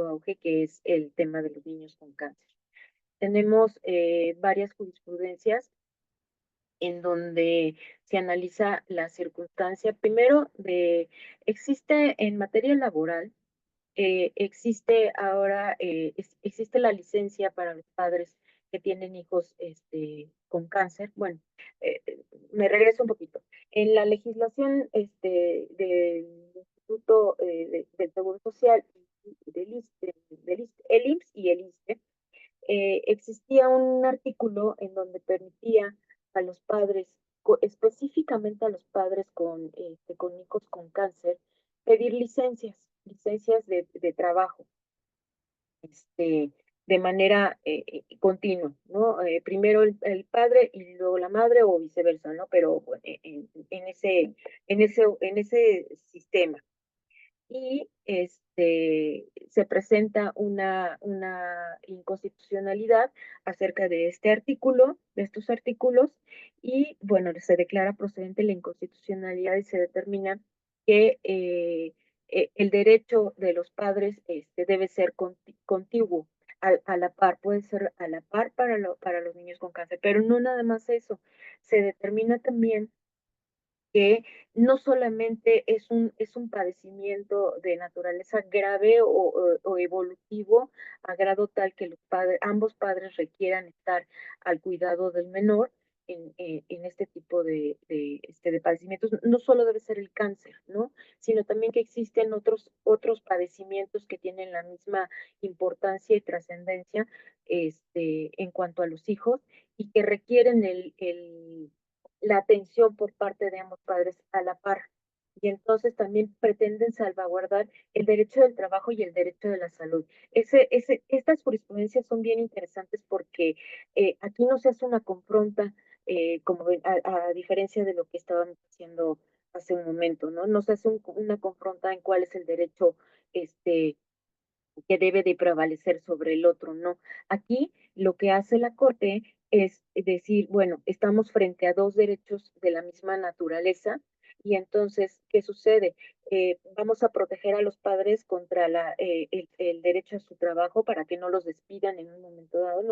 auge, que es el tema de los niños con cáncer. Tenemos varias jurisprudencias en donde se analiza la circunstancia, primero, existe en materia laboral, existe la licencia para los padres que tienen hijos con cáncer. Bueno, eh, me regreso un poquito. En la legislación del Instituto del Seguro Social, el IMSS y el ISSSTE, existía un artículo en donde permitía a los padres específicamente a los padres con hijos con cáncer, pedir licencias de trabajo, de manera continua, ¿no? Primero el padre y luego la madre o viceversa, ¿no? Pero bueno, en ese sistema. Y se presenta una inconstitucionalidad acerca de este artículo, de estos artículos, y bueno, se declara procedente la inconstitucionalidad y se determina que el derecho de los padres debe ser contiguo, a la par, puede ser a la par para los niños con cáncer, pero no nada más eso, se determina también que no solamente es un padecimiento de naturaleza grave o evolutivo a grado tal que ambos padres requieran estar al cuidado del menor en este tipo de padecimientos. No solo debe ser el cáncer, ¿no? Sino también que existen otros padecimientos que tienen la misma importancia y trascendencia en cuanto a los hijos y que requieren la atención por parte de ambos padres a la par. Y entonces también pretenden salvaguardar el derecho del trabajo y el derecho de la salud. Estas jurisprudencias son bien interesantes porque aquí no se hace una confronta, como a diferencia de lo que estábamos haciendo hace un momento, ¿no? No se hace una confronta en cuál es el derecho este, que debe de prevalecer sobre el otro, no. Aquí lo que hace la Corte es decir, bueno, estamos frente a dos derechos de la misma naturaleza y entonces, ¿qué sucede? Vamos a proteger a los padres contra el derecho a su trabajo para que no los despidan en un momento dado,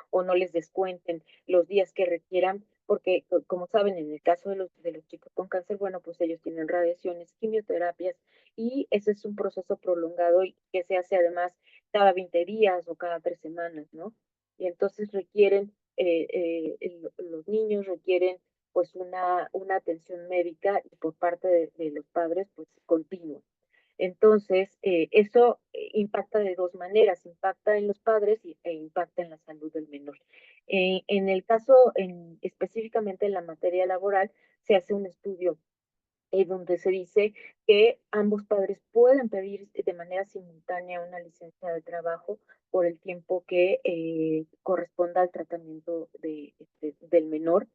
o no les descuenten los días que requieran, porque como saben, en el caso de los chicos con cáncer, bueno, pues ellos tienen radiaciones, quimioterapias, y ese es un proceso prolongado y que se hace además cada 20 días o cada 3 semanas, ¿no? Y entonces los niños requieren pues una atención médica y por parte de los padres pues continua. Entonces, eso impacta de dos maneras, impacta en los padres e impacta en la salud del menor. En el caso, específicamente en la materia laboral, se hace un estudio donde se dice que ambos padres pueden pedir de manera simultánea una licencia de trabajo por el tiempo que corresponda al tratamiento del menor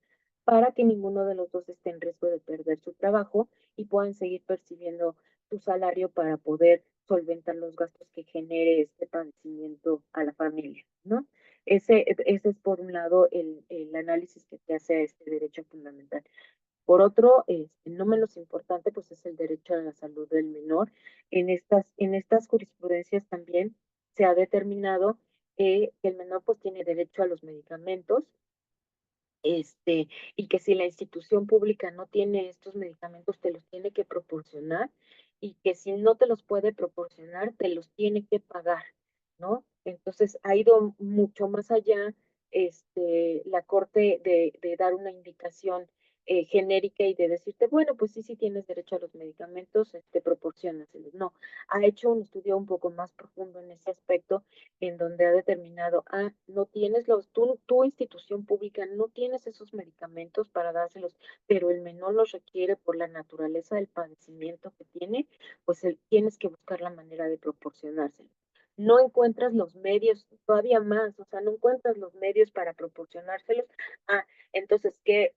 para que ninguno de los dos esté en riesgo de perder su trabajo y puedan seguir percibiendo su salario para poder solventar los gastos que genere este padecimiento a la familia, ¿no? Ese es por un lado el análisis que se hace a este derecho fundamental. Por otro, no menos importante, pues es el derecho a la salud del menor. En estas jurisprudencias también se ha determinado que el menor pues tiene derecho a los medicamentos, y que si la institución pública no tiene estos medicamentos, te los tiene que proporcionar y que si no te los puede proporcionar, te los tiene que pagar, ¿no? Entonces ha ido mucho más allá la Corte de dar una indicación genérica y de decirte, bueno, pues sí, sí tienes derecho a los medicamentos, proporciónaselos. No, ha hecho un estudio un poco más profundo en ese aspecto en donde ha determinado, no tienes tu institución pública no tienes esos medicamentos para dárselos, pero el menor los requiere por la naturaleza del padecimiento que tiene, pues tienes que buscar la manera de proporcionárselos. No encuentras los medios, todavía más, o sea, no encuentras los medios para proporcionárselos. Entonces que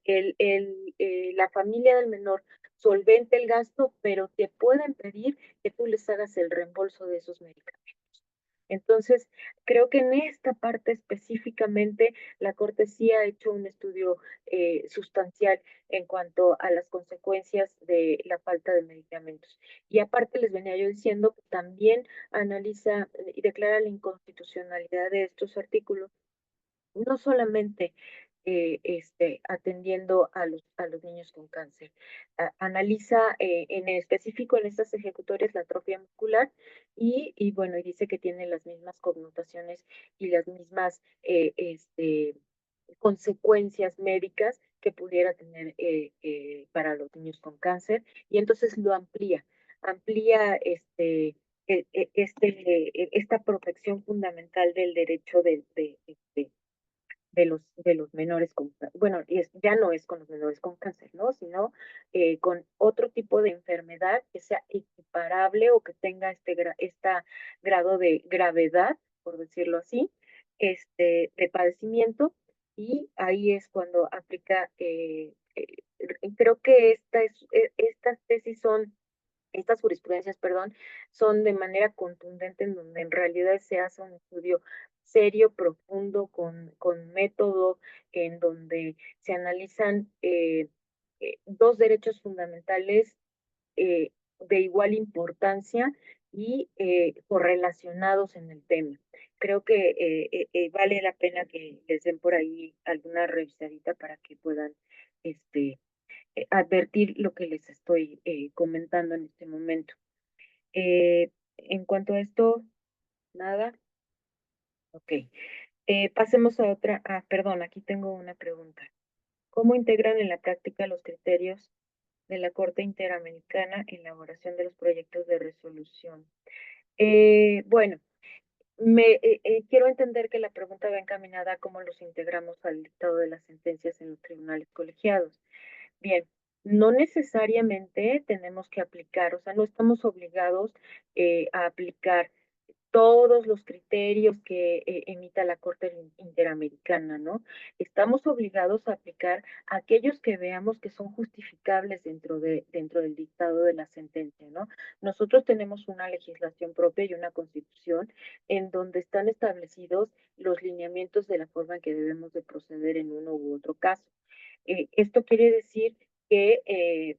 la familia del menor solvente el gasto, pero te pueden pedir que tú les hagas el reembolso de esos medicamentos. Entonces, creo que en esta parte específicamente la Corte sí ha hecho un estudio sustancial en cuanto a las consecuencias de la falta de medicamentos. Y aparte les venía yo diciendo que también analiza y declara la inconstitucionalidad de estos artículos no solamente atendiendo a los niños con cáncer. Analiza en específico en estas ejecutorias la atrofia muscular y bueno, y dice que tiene las mismas connotaciones y las mismas consecuencias médicas que pudiera tener para los niños con cáncer y entonces lo amplía esta protección fundamental del derecho de los menores con, bueno, ya no es con los menores con cáncer, ¿no? Sino con otro tipo de enfermedad que sea equiparable o que tenga esta grado de gravedad, por decirlo así, de padecimiento, y ahí es cuando aplica, creo que estas tesis son, estas jurisprudencias, perdón, son de manera contundente en donde en realidad se hace un estudio serio, profundo, con método, en donde se analizan dos derechos fundamentales de igual importancia y correlacionados en el tema. Creo que vale la pena que les den por ahí alguna revisadita para que puedan este, advertir lo que les estoy comentando en este momento. En cuanto a esto, nada. Ok. Pasemos a otra. Ah, perdón, aquí tengo una pregunta. ¿Cómo integran en la práctica los criterios de la Corte Interamericana en la elaboración de los proyectos de resolución? Bueno, quiero entender que la pregunta va encaminada a cómo los integramos al dictado de las sentencias en los tribunales colegiados. Bien, no necesariamente tenemos que aplicar, o sea, no estamos obligados a aplicar todos los criterios que emita la Corte Interamericana, ¿no? Estamos obligados a aplicar aquellos que veamos que son justificables dentro del dictado de la sentencia, ¿no? Nosotros tenemos una legislación propia y una constitución en donde están establecidos los lineamientos de la forma en que debemos de proceder en uno u otro caso. Esto quiere decir que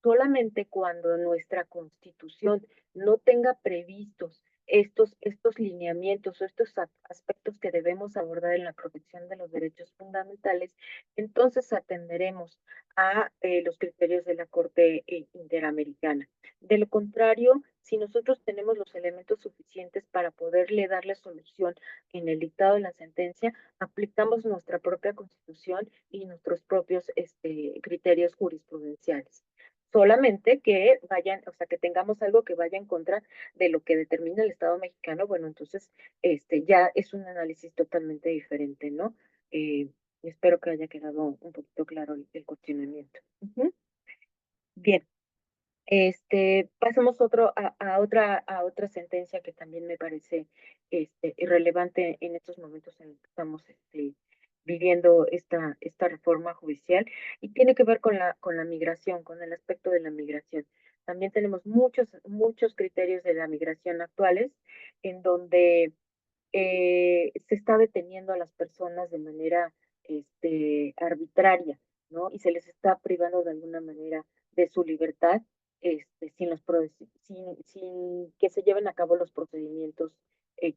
solamente cuando nuestra constitución no tenga previstos estos lineamientos o estos aspectos que debemos abordar en la protección de los derechos fundamentales, entonces atenderemos a los criterios de la Corte Interamericana. De lo contrario, si nosotros tenemos los elementos suficientes para poderle darle solución en el dictado de la sentencia, aplicamos nuestra propia constitución y nuestros propios criterios jurisprudenciales. Solamente que vayan, o sea, que tengamos algo que vaya en contra de lo que determina el Estado mexicano, bueno, entonces ya es un análisis totalmente diferente, ¿no? Eh, Espero que haya quedado un poquito claro el cuestionamiento. Ujú. Bien, pasamos a otra sentencia que también me parece irrelevante en estos momentos en los que estamos viviendo esta reforma judicial, y tiene que ver con la migración, con el aspecto de la migración. También tenemos muchos criterios de la migración actuales en donde se está deteniendo a las personas de manera arbitraria, ¿no? Y se les está privando de alguna manera de su libertad, sin que se lleven a cabo los procedimientos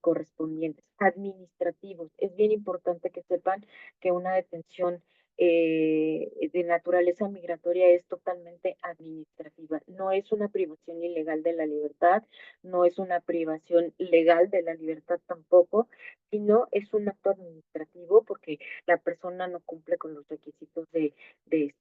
correspondientes, administrativos. Es bien importante que sepan que una detención de naturaleza migratoria es totalmente administrativa. No es una privación ilegal de la libertad, no es una privación legal de la libertad tampoco, sino es un acto administrativo porque la persona no cumple con los requisitos de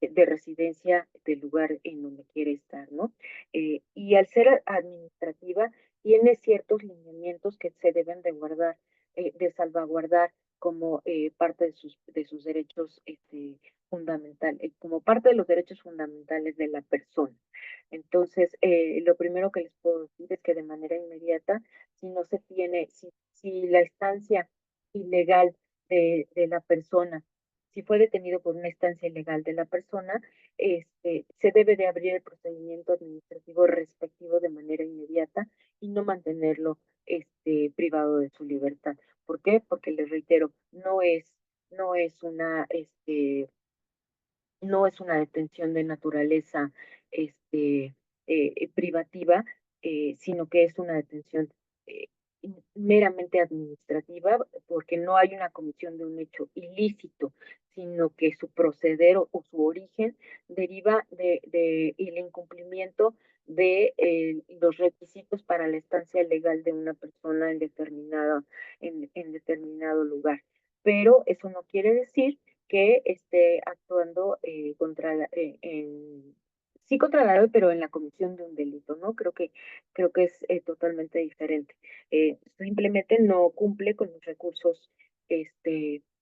residencia del lugar en donde quiere estar, ¿no? Y al ser administrativa, tiene ciertos lineamientos que se deben de guardar, de salvaguardar como parte de sus derechos fundamentales, como parte de los derechos fundamentales de la persona. Entonces, lo primero que les puedo decir es que de manera inmediata, si no se tiene, si la estancia ilegal de la persona, si fue detenido por una estancia ilegal de la persona, se debe de abrir el procedimiento administrativo respectivo de manera inmediata y no mantenerlo privado de su libertad. ¿Por qué? Porque les reitero, no es no es una detención de naturaleza privativa, sino que es una detención eh, meramente administrativa, porque no hay una comisión de un hecho ilícito, sino que su proceder o su origen deriva de el incumplimiento de los requisitos para la estancia legal de una persona en determinado lugar. Pero eso no quiere decir que esté actuando sí contra la ley, pero en la comisión de un delito, ¿no? Creo que es totalmente diferente. Simplemente no cumple con los recursos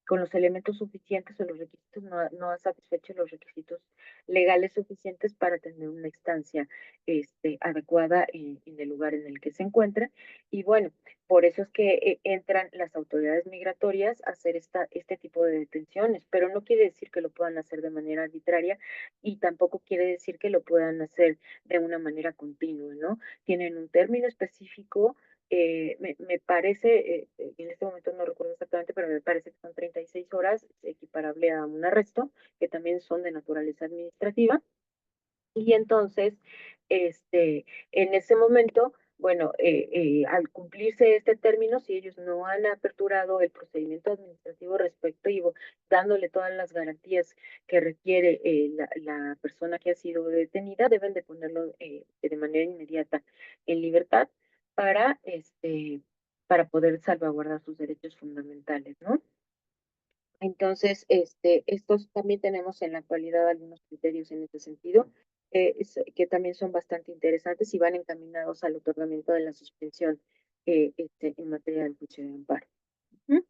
con los elementos suficientes o los requisitos, no ha satisfecho los requisitos legales suficientes para tener una estancia adecuada en el lugar en el que se encuentra. Y bueno, por eso es que entran las autoridades migratorias a hacer este tipo de detenciones, pero no quiere decir que lo puedan hacer de manera arbitraria y tampoco quiere decir que lo puedan hacer de una manera continua, ¿no? Tienen un término específico. Me parece, en este momento no recuerdo exactamente, pero me parece que son 36 horas, equiparable a un arresto, que también son de naturaleza administrativa. Y entonces, en ese momento, bueno, al cumplirse este término, si ellos no han aperturado el procedimiento administrativo respectivo, dándole todas las garantías que requiere la persona que ha sido detenida, deben de ponerlo de manera inmediata en libertad para, para poder salvaguardar sus derechos fundamentales, ¿no? Entonces, estos también tenemos en la actualidad algunos criterios en ese sentido, que también son bastante interesantes y van encaminados al otorgamiento de la suspensión en materia del juicio de amparo. Ujú.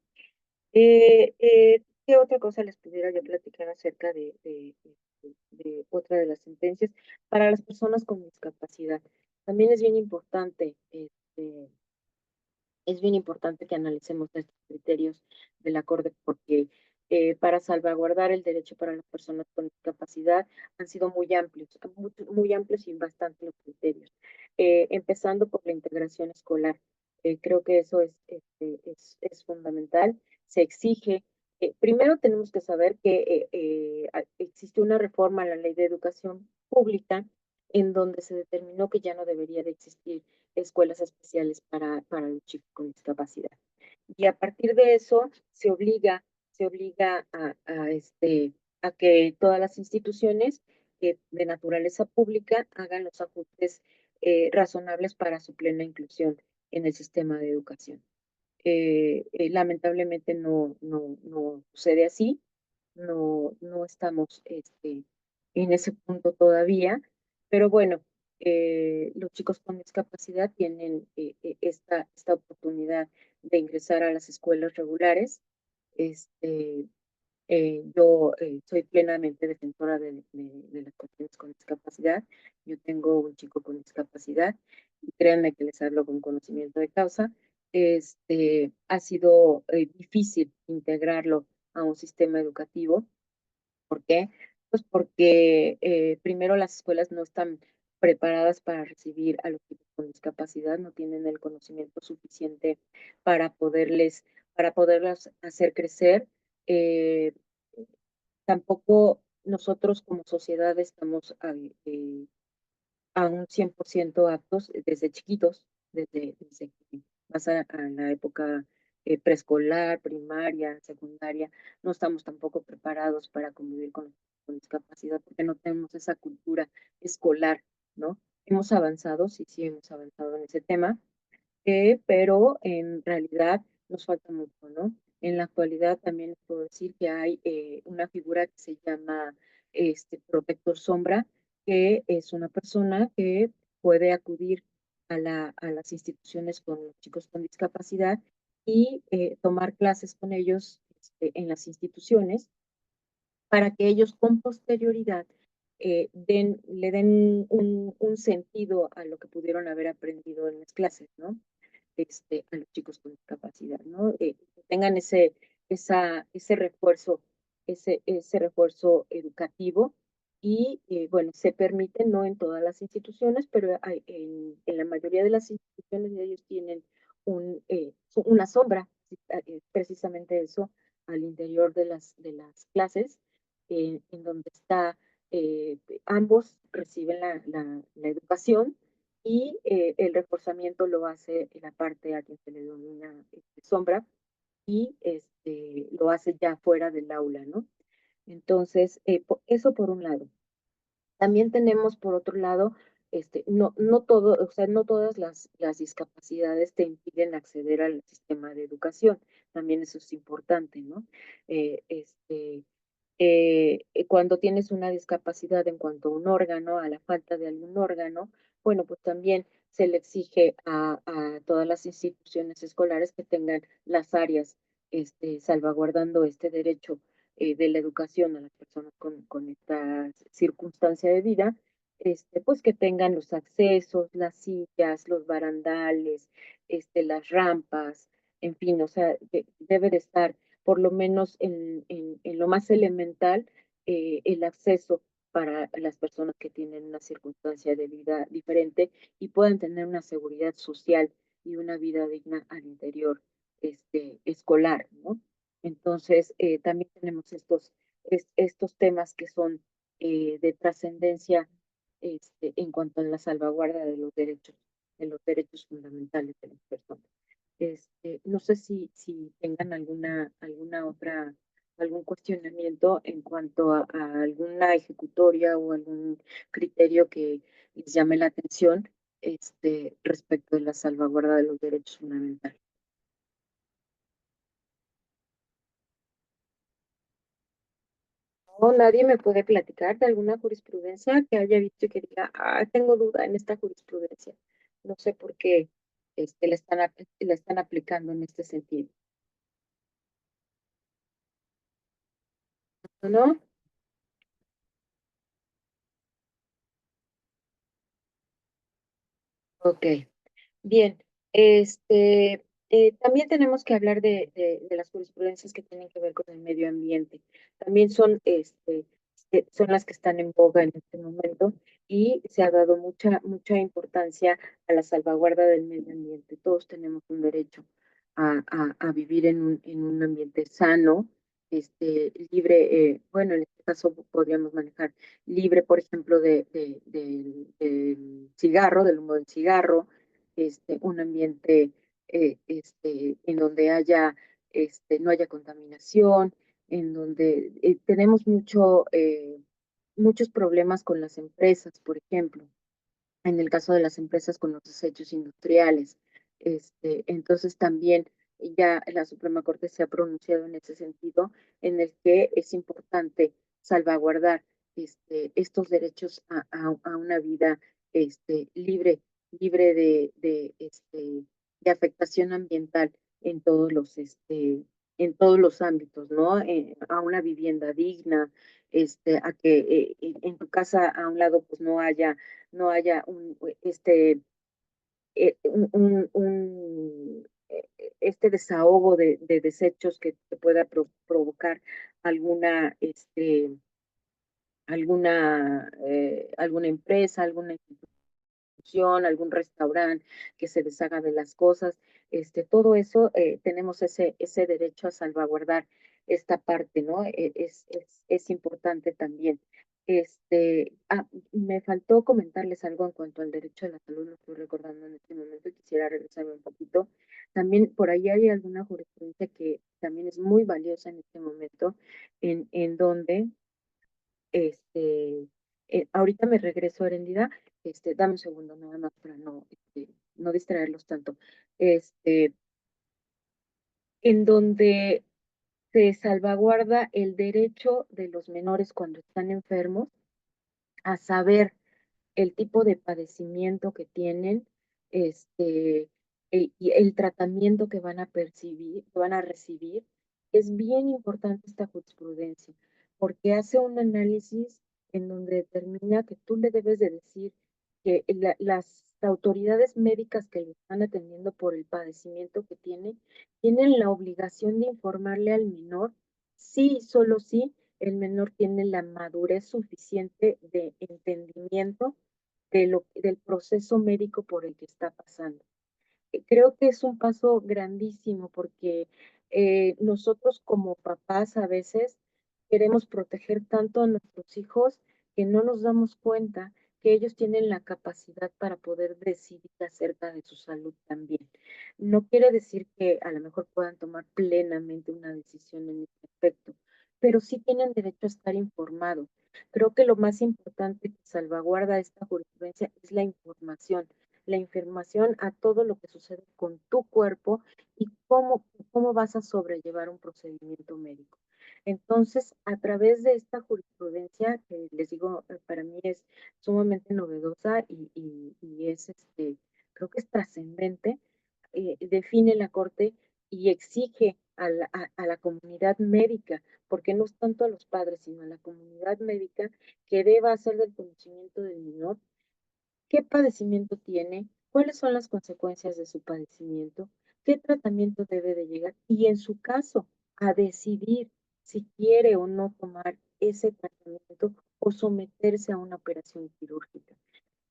¿Qué otra cosa les pudiera yo platicar acerca de otra de las sentencias? Para las personas con discapacidad, también es bien importante que analicemos estos criterios de la Corte porque para salvaguardar el derecho para las personas con discapacidad han sido muy amplios y bastante los criterios. Empezando por la integración escolar. Creo que eso es fundamental. Se exige, primero tenemos que saber que existe una reforma a la Ley de Educación Pública en donde se determinó que ya no debería de existir escuelas especiales para los chicos con discapacidad. Y a partir de eso se obliga a que todas las instituciones de naturaleza pública hagan los ajustes razonables para su plena inclusión en el sistema de educación. Lamentablemente no sucede así, no estamos en ese punto todavía, pero bueno, los chicos con discapacidad tienen esta oportunidad de ingresar a las escuelas regulares. Este, yo soy plenamente defensora de las personas con discapacidad. Yo tengo un chico con discapacidad y créanme que les hablo con conocimiento de causa. Ha sido difícil integrarlo a un sistema educativo. ¿Por qué? Pues porque primero las escuelas no están preparadas para recibir a los chicos con discapacidad, no tienen el conocimiento suficiente para para poderlas hacer crecer. Eh, Tampoco nosotros como sociedad estamos a un 100% aptos desde chiquitos, desde que vas a la época preescolar, primaria, secundaria, no estamos tampoco preparados para convivir con discapacidad porque no tenemos esa cultura escolar, ¿no? Hemos avanzado, sí hemos avanzado en ese tema, pero en realidad nos falta mucho, ¿no? En la actualidad también les puedo decir que hay una figura que se llama protector sombra, que es una persona que puede acudir a las instituciones con los chicos con discapacidad y tomar clases con ellos en las instituciones para que ellos con posterioridad le den un sentido a lo que pudieron haber aprendido en las clases, ¿no? A los chicos con discapacidad, ¿no? Que tengan ese refuerzo educativo y, bueno, se permite, no en todas las instituciones, pero en la mayoría de las instituciones ellos tienen una sombra, precisamente eso, al interior de las clases, en donde ambos reciben la educación y el reforzamiento lo hace la parte a quien se le denomina sombra y lo hace ya fuera del aula, ¿no? Entonces, eso por un lado. También tenemos por otro lado, no todo, o sea, no todas las discapacidades te impiden acceder al sistema de educación. También eso es importante, ¿no? Eh, este, Cuando tienes una discapacidad en cuanto a un órgano, a la falta de algún órgano, bueno, pues también se le exige a todas las instituciones escolares que tengan las áreas salvaguardando este derecho de la educación a las personas con esta circunstancia de vida, pues que tengan los accesos, las sillas, los barandales, las rampas, en fin, o sea, debe de estar por lo menos en lo más elemental el acceso para las personas que tienen una circunstancia de vida diferente y puedan tener una seguridad social y una vida digna al interior escolar, ¿no? Entonces, también tenemos estos temas que son de trascendencia en cuanto a la salvaguarda de los derechos fundamentales de las personas. No sé si tengan alguna otra, algún cuestionamiento en cuanto a alguna ejecutoria o algún criterio que les llame la atención respecto de la salvaguarda de los derechos fundamentales. No, nadie me puede platicar de alguna jurisprudencia que haya visto y que diga, tengo duda en esta jurisprudencia. No sé por qué la están aplicando en este sentido. ¿No? Ok. Bien, también tenemos que hablar de las jurisprudencias que tienen que ver con el medio ambiente. También son las que están en boga en este momento y se ha dado mucha importancia a la salvaguarda del medio ambiente. Todos tenemos un derecho a vivir en un ambiente sano, libre, bueno, en este caso podríamos manejar libre, por ejemplo, del cigarro, del humo del cigarro, un ambiente en donde no haya contaminación, en donde tenemos muchos problemas con las empresas, por ejemplo en el caso de las empresas con los desechos industriales. Entonces también ya la Suprema Corte se ha pronunciado en ese sentido, en el que es importante salvaguardar estos derechos a una vida libre de afectación ambiental en todos los ámbitos, ¿no? A una vivienda digna, a que en tu casa a un lado pues no haya este desahogo de desechos que pueda provocar alguna, alguna empresa, alguna institución, algún restaurante que se deshaga de las cosas. Todo eso tenemos ese derecho a salvaguardar esta parte, ¿no? Es importante también. Me faltó comentarles algo en cuanto al derecho a la salud, lo estoy recordando en este momento y quisiera regresarme un poquito. También por ahí hay alguna jurisprudencia que también es muy valiosa en este momento, en donde ahorita me regreso a Herendida, dame un segundo nada más para no distraerlos tanto. Este, en donde se salvaguarda el derecho de los menores cuando están enfermos a saber el tipo de padecimiento que tienen, y el tratamiento que van a percibir, que van a recibir. Es bien importante esta jurisprudencia, porque hace un análisis en donde determina que tú le debes de decir que las autoridades médicas que lo están atendiendo por el padecimiento que tiene, tienen la obligación de informarle al menor sí y solo sí el menor tiene la madurez suficiente de entendimiento del proceso médico por el que está pasando. Creo que es un paso grandísimo porque nosotros como papás a veces queremos proteger tanto a nuestros hijos que no nos damos cuenta que ellos tienen la capacidad para poder decidir acerca de su salud también. No quiere decir que a lo mejor puedan tomar plenamente una decisión en este aspecto, pero sí tienen derecho a estar informados. Creo que lo más importante que salvaguarda esta jurisprudencia es la información a todo lo que sucede con tu cuerpo y cómo vas a sobrellevar un procedimiento médico. Entonces, a través de esta jurisprudencia, que les digo, para mí es sumamente novedosa y creo que es trascendente, define la Corte y exige a la comunidad médica, porque no es tanto a los padres, sino a la comunidad médica que deba hacer del conocimiento del menor qué padecimiento tiene, cuáles son las consecuencias de su padecimiento, qué tratamiento debe de llegar y en su caso a decidir si quiere o no tomar ese tratamiento o someterse a una operación quirúrgica.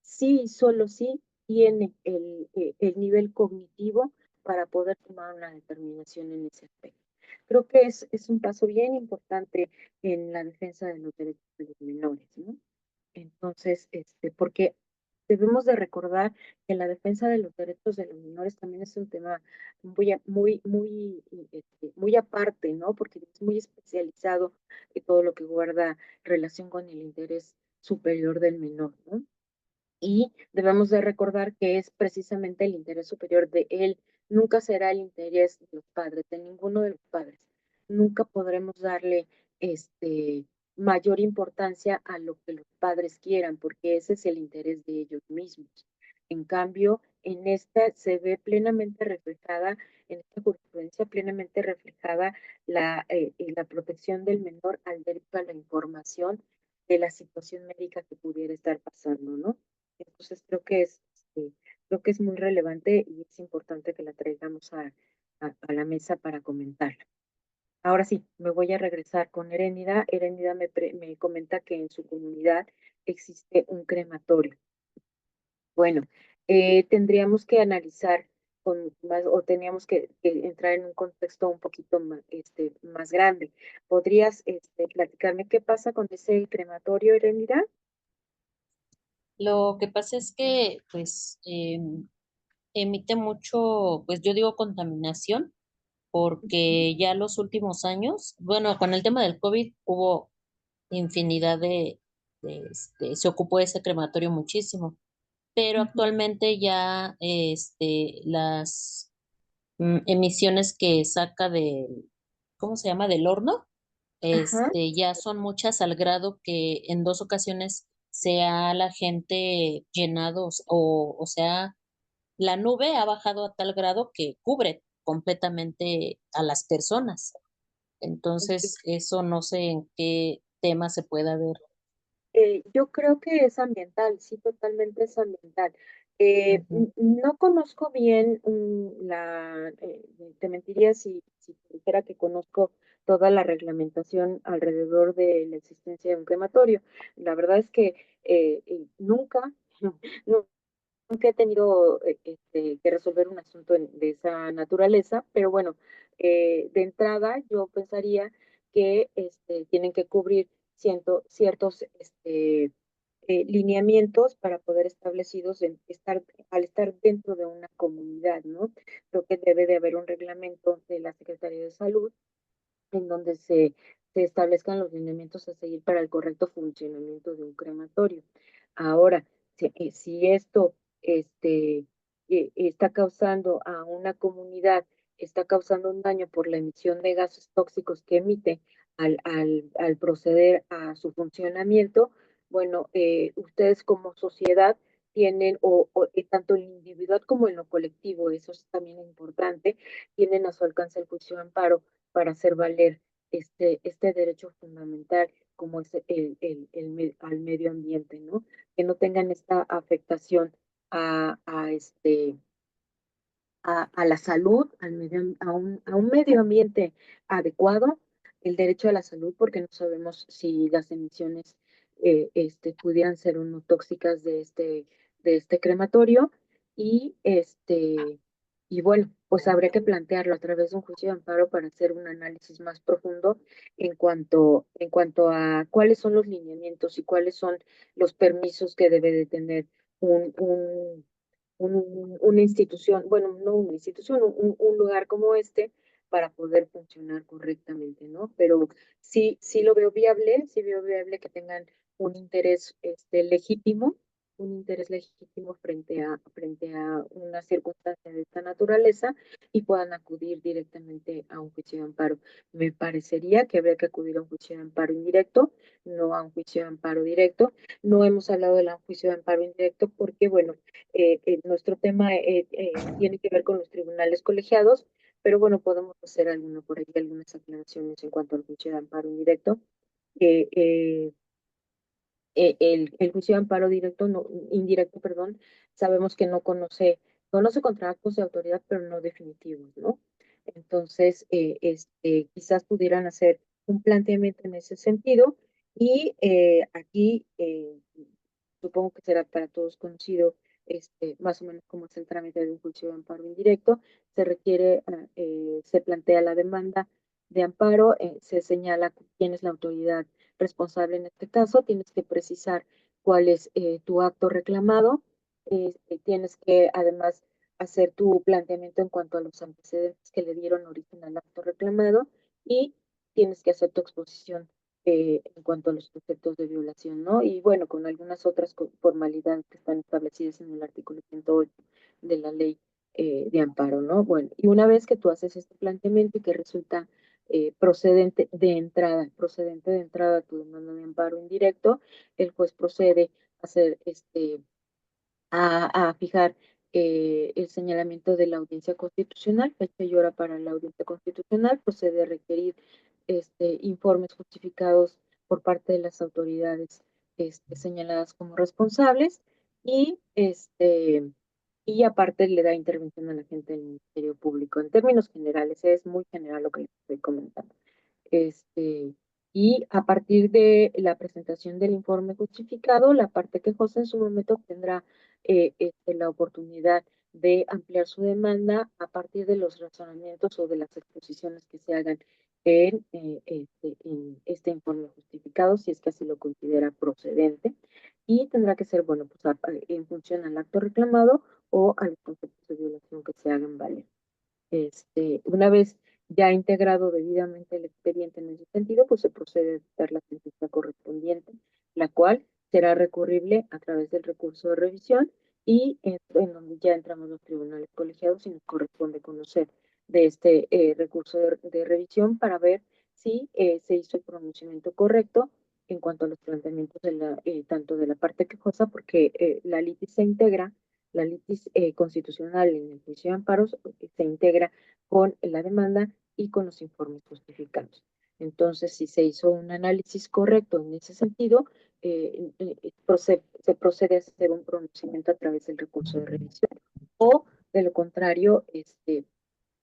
Sí, solo sí tiene el nivel cognitivo para poder tomar una determinación en ese aspecto. Creo que es un paso bien importante en la defensa de los derechos de los menores, ¿no? Entonces, porque debemos de recordar que la defensa de los derechos de los menores también es un tema muy aparte, ¿no? Porque es muy especializado en todo lo que guarda relación con el interés superior del menor, ¿no? Y debemos de recordar que es precisamente el interés superior de él, nunca será el interés de los padres, de ninguno de los padres. Nunca podremos darle este mayor importancia a lo que los padres quieran, porque ese es el interés de ellos mismos. En cambio, en esta se ve plenamente reflejada, en esta jurisprudencia plenamente reflejada la protección del menor al derecho a la información de la situación médica que pudiera estar pasando, ¿no? Entonces creo que es muy relevante y es importante que la traigamos a la mesa para comentarla. Ahora sí, me voy a regresar con Herénida. Herénida me comenta que en su comunidad existe un crematorio. Bueno, tendríamos que analizar con más, o teníamos que entrar en un contexto un poquito más, más grande. ¿Podrías platicarme qué pasa con ese crematorio, Herénida? Lo que pasa es que, pues, emite mucho, pues yo digo contaminación, porque ya los últimos años, bueno, con el tema del COVID hubo infinidad se ocupó ese crematorio muchísimo, pero Ujú. actualmente ya, las emisiones que saca ¿cómo se llama? Del horno, Ajá. ya son muchas al grado que en dos ocasiones se ha la gente llenado, o sea, la nube ha bajado a tal grado que cubre completamente a las personas. Entonces, eso no sé en qué tema se pueda ver. Yo creo que es ambiental, sí, totalmente es ambiental. Ujú. No conozco bien te mentiría si te dijera que conozco toda la reglamentación alrededor de la existencia de un crematorio. La verdad es que nunca, nunca he tenido que resolver un asunto de esa naturaleza, pero bueno, de entrada yo pensaría que tienen que cubrir ciertos lineamientos para poder establecidos al estar dentro de una comunidad, ¿no? Creo que debe de haber un reglamento de la Secretaría de Salud en donde se establezcan los lineamientos a seguir para el correcto funcionamiento de un crematorio. Ahora, si esto está causando a una comunidad, está causando un daño por la emisión de gases tóxicos que emite al proceder a su funcionamiento, bueno, ustedes como sociedad tienen, tanto en lo individual como en lo colectivo, eso es también importante, tienen a su alcance el juicio de amparo para hacer valer este derecho fundamental como es al medio ambiente, ¿no? Que no tengan esta afectación a, a este, a la salud, a un medio ambiente adecuado, el derecho a la salud, porque no sabemos si las emisiones pudieran ser o no tóxicas de este crematorio, y y bueno, pues habría que plantearlo a través de un juicio de amparo para hacer un análisis más profundo en cuanto a cuáles son los lineamientos y cuáles son los permisos que debe de tener una institución, bueno, no una institución, un lugar como este para poder funcionar correctamente, ¿no? Pero sí veo viable que tengan un interés legítimo, un interés legítimo frente a una circunstancia de esta naturaleza y puedan acudir directamente a un juicio de amparo. Me parecería que habría que acudir a un juicio de amparo indirecto, no a un juicio de amparo directo. No hemos hablado del juicio de amparo indirecto porque, bueno, nuestro tema tiene que ver con los tribunales colegiados, pero bueno, podemos hacer alguna por ahí, algunas aclaraciones en cuanto al juicio de amparo indirecto. Eh, eh, el juicio de amparo directo, no, indirecto, perdón, sabemos que conoce contra actos de autoridad, pero no definitivos, ¿no? Entonces, quizás pudieran hacer un planteamiento en ese sentido y aquí supongo que será para todos conocido más o menos cómo es el trámite de un juicio de amparo indirecto. Se plantea la demanda de amparo, se señala quién es la autoridad responsable en este caso, tienes que precisar cuál es tu acto reclamado, tienes que además hacer tu planteamiento en cuanto a los antecedentes que le dieron origen al acto reclamado y tienes que hacer tu exposición en cuanto a los conceptos de violación, ¿no? Y bueno, con algunas otras formalidades que están establecidas en el artículo 108 de la ley de amparo, ¿no? Bueno, y una vez que tú haces este planteamiento y que resulta procedente de entrada tu demanda de amparo indirecto, el juez procede a hacer a fijar el señalamiento de la audiencia constitucional, fecha y hora para la audiencia constitucional, procede a requerir informes justificados por parte de las autoridades señaladas como responsables y y aparte le da intervención a la gente del Ministerio Público. En términos generales, es muy general lo que les estoy comentando. Este, y a partir de la presentación del informe justificado, la parte quejosa en su momento tendrá la oportunidad de ampliar su demanda a partir de los razonamientos o de las exposiciones que se hagan en este informe justificado, si es que así lo considera procedente, y tendrá que ser, bueno, pues en función al acto reclamado o a los conceptos de violación que se hagan valer. Una vez ya integrado debidamente el expediente en ese sentido, pues se procede a dictar la sentencia correspondiente, la cual será recurrible a través del recurso de revisión y en donde ya entramos los tribunales colegiados y nos corresponde conocer de este recurso de revisión para ver si se hizo el pronunciamiento correcto en cuanto a los planteamientos tanto de la parte quejosa, porque la litis se integra, la litis constitucional en el juicio de amparos se integra con la demanda y con los informes justificados. Entonces, si se hizo un análisis correcto en ese sentido, se procede a hacer un pronunciamiento a través del recurso de revisión. O, de lo contrario,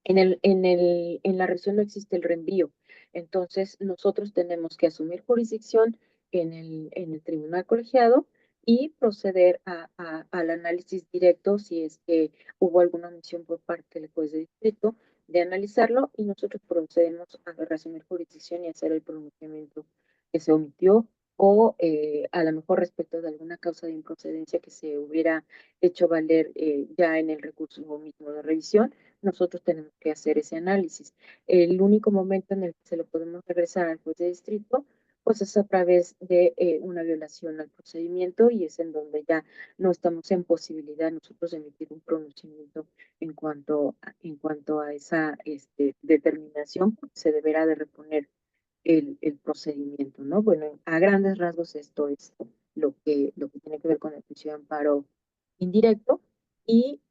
en la revisión no existe el reenvío. Entonces, nosotros tenemos que asumir jurisdicción en el tribunal colegiado y proceder al análisis directo si es que hubo alguna omisión por parte del juez de distrito, de analizarlo y nosotros procedemos a resumir jurisdicción y hacer el pronunciamiento que se omitió o a lo mejor respecto de alguna causa de improcedencia que se hubiera hecho valer ya en el recurso mismo de revisión, nosotros tenemos que hacer ese análisis. El único momento en el que se lo podemos regresar al juez de distrito, pues es a través de una violación al procedimiento y es en donde ya no estamos en posibilidad nosotros de emitir un pronunciamiento en cuanto a esa determinación, porque se deberá de reponer el procedimiento, ¿no? Bueno, a grandes rasgos esto es lo que tiene que ver con el juicio de amparo indirecto y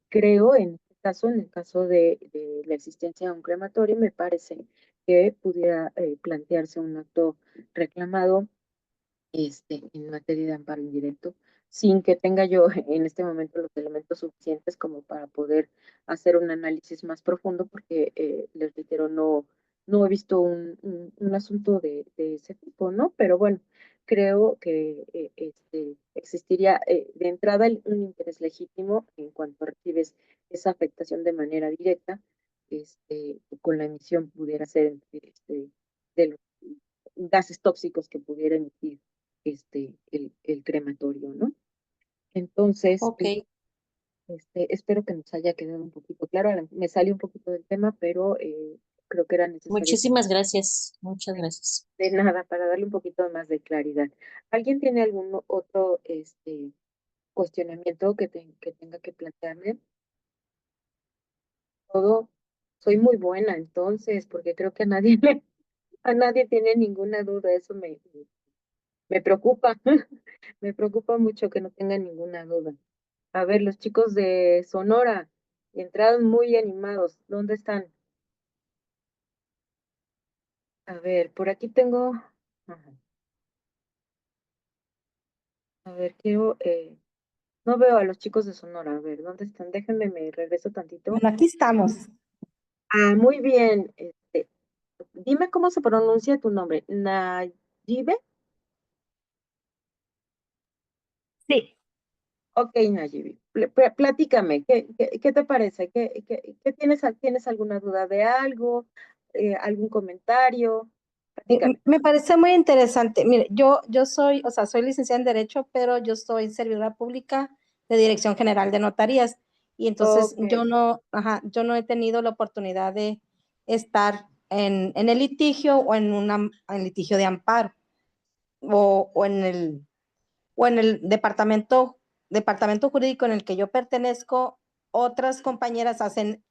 creo en este caso, en el caso de la existencia de un crematorio, me parece que pudiera plantearse un acto reclamado en materia de amparo indirecto, sin que tenga yo en este momento los elementos suficientes como para poder hacer un análisis más profundo, porque les reitero, no he visto un asunto de ese tipo, ¿no? Pero bueno, creo que existiría de entrada un interés legítimo en cuanto recibes esa afectación de manera directa, con la emisión pudiera ser de los gases tóxicos que pudiera emitir el crematorio, ¿no? Entonces, Ok, espero que nos haya quedado un poquito claro. Me salió un poquito del tema, pero creo que era necesario muchísimas gracias, muchas gracias. de nada para darle un poquito más de claridad. ¿Alguien tiene algún otro cuestionamiento que tenga que plantearme? Todo, soy muy buena entonces, porque creo que a nadie a nadie tiene ninguna duda. Eso me preocupa. Me preocupa mucho que no tengan ninguna duda. A ver, los chicos de Sonora, entraron muy animados. ¿Dónde están? A ver, por aquí tengo. Ajá. A ver, quiero. No veo a los chicos de Sonora. A ver, ¿dónde están? Déjenme, me regreso tantito. Bueno, aquí estamos. Ah, muy bien. Dime cómo se pronuncia tu nombre. ¿Nayibe? Sí. Ok, Nayibe. Platícame, ¿qué te parece? ¿Qué tienes alguna duda de algo? ¿Algún comentario? Platícame. Me parece muy interesante. Mire, yo soy, o sea, soy licenciada en Derecho, pero yo soy servidora pública de Dirección General de Notarías. Y entonces Ok, yo no he tenido la oportunidad de estar en el litigio o en litigio de amparo o en el departamento jurídico en el que yo pertenezco. Otras compañeras hacen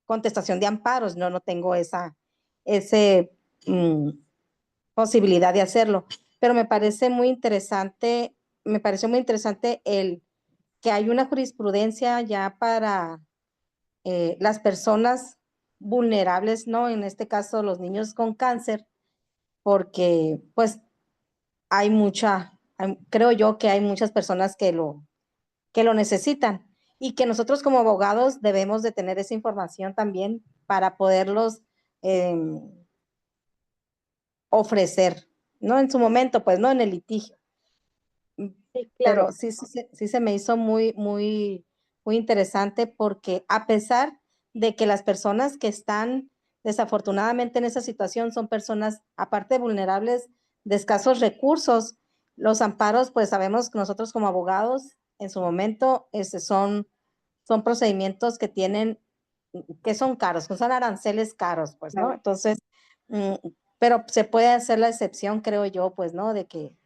contestación de amparos. No tengo ese, mm, posibilidad de hacerlo. Pero me pareció muy interesante el que hay una jurisprudencia ya para las personas vulnerables, ¿no? En este caso, los niños con cáncer, porque pues creo yo que hay muchas personas que lo necesitan y que nosotros como abogados debemos de tener esa información también para poderlos eh, ofrecer, ¿no? En su momento, pues, ¿no? En el litigio. sí, Pero claro. sí se me hizo muy interesante porque a pesar de que las personas que están desafortunadamente en esa situación son personas, aparte de vulnerables, de escasos recursos, los amparos, pues sabemos que nosotros como abogados, en su momento, son procedimientos que son caros, que son aranceles caros, pues, ¿no? Claro. Entonces, mm, pero se puede hacer la excepción, creo yo, pues, ¿no? De que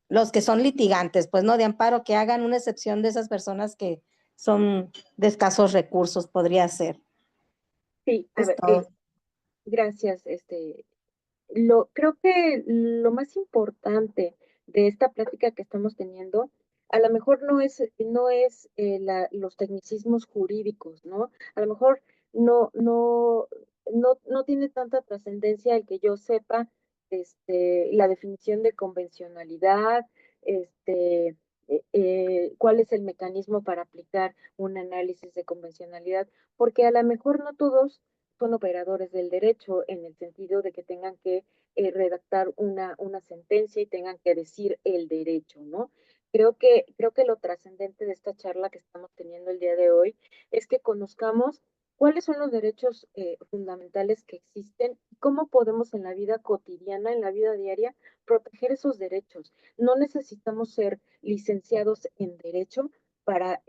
los que son litigantes, pues, ¿no? De amparo, que hagan una excepción de esas personas que son de escasos recursos, podría ser. Sí, a Es ver, todo. gracias. Creo que lo más importante de esta plática que estamos teniendo, a lo mejor no es los tecnicismos jurídicos, ¿no? A lo mejor no, no, no tiene tanta trascendencia el que yo sepa la definición de convencionalidad, cuál es el mecanismo para aplicar un análisis de convencionalidad, porque a lo mejor no todos son operadores del derecho en el sentido de que tengan que redactar una sentencia y tengan que decir el derecho, ¿no? Creo que lo trascendente de esta charla que estamos teniendo el día de hoy es que conozcamos cuáles son los derechos fundamentales que existen y cómo podemos en la vida cotidiana, en la vida diaria, proteger esos derechos. No necesitamos ser licenciados en derecho para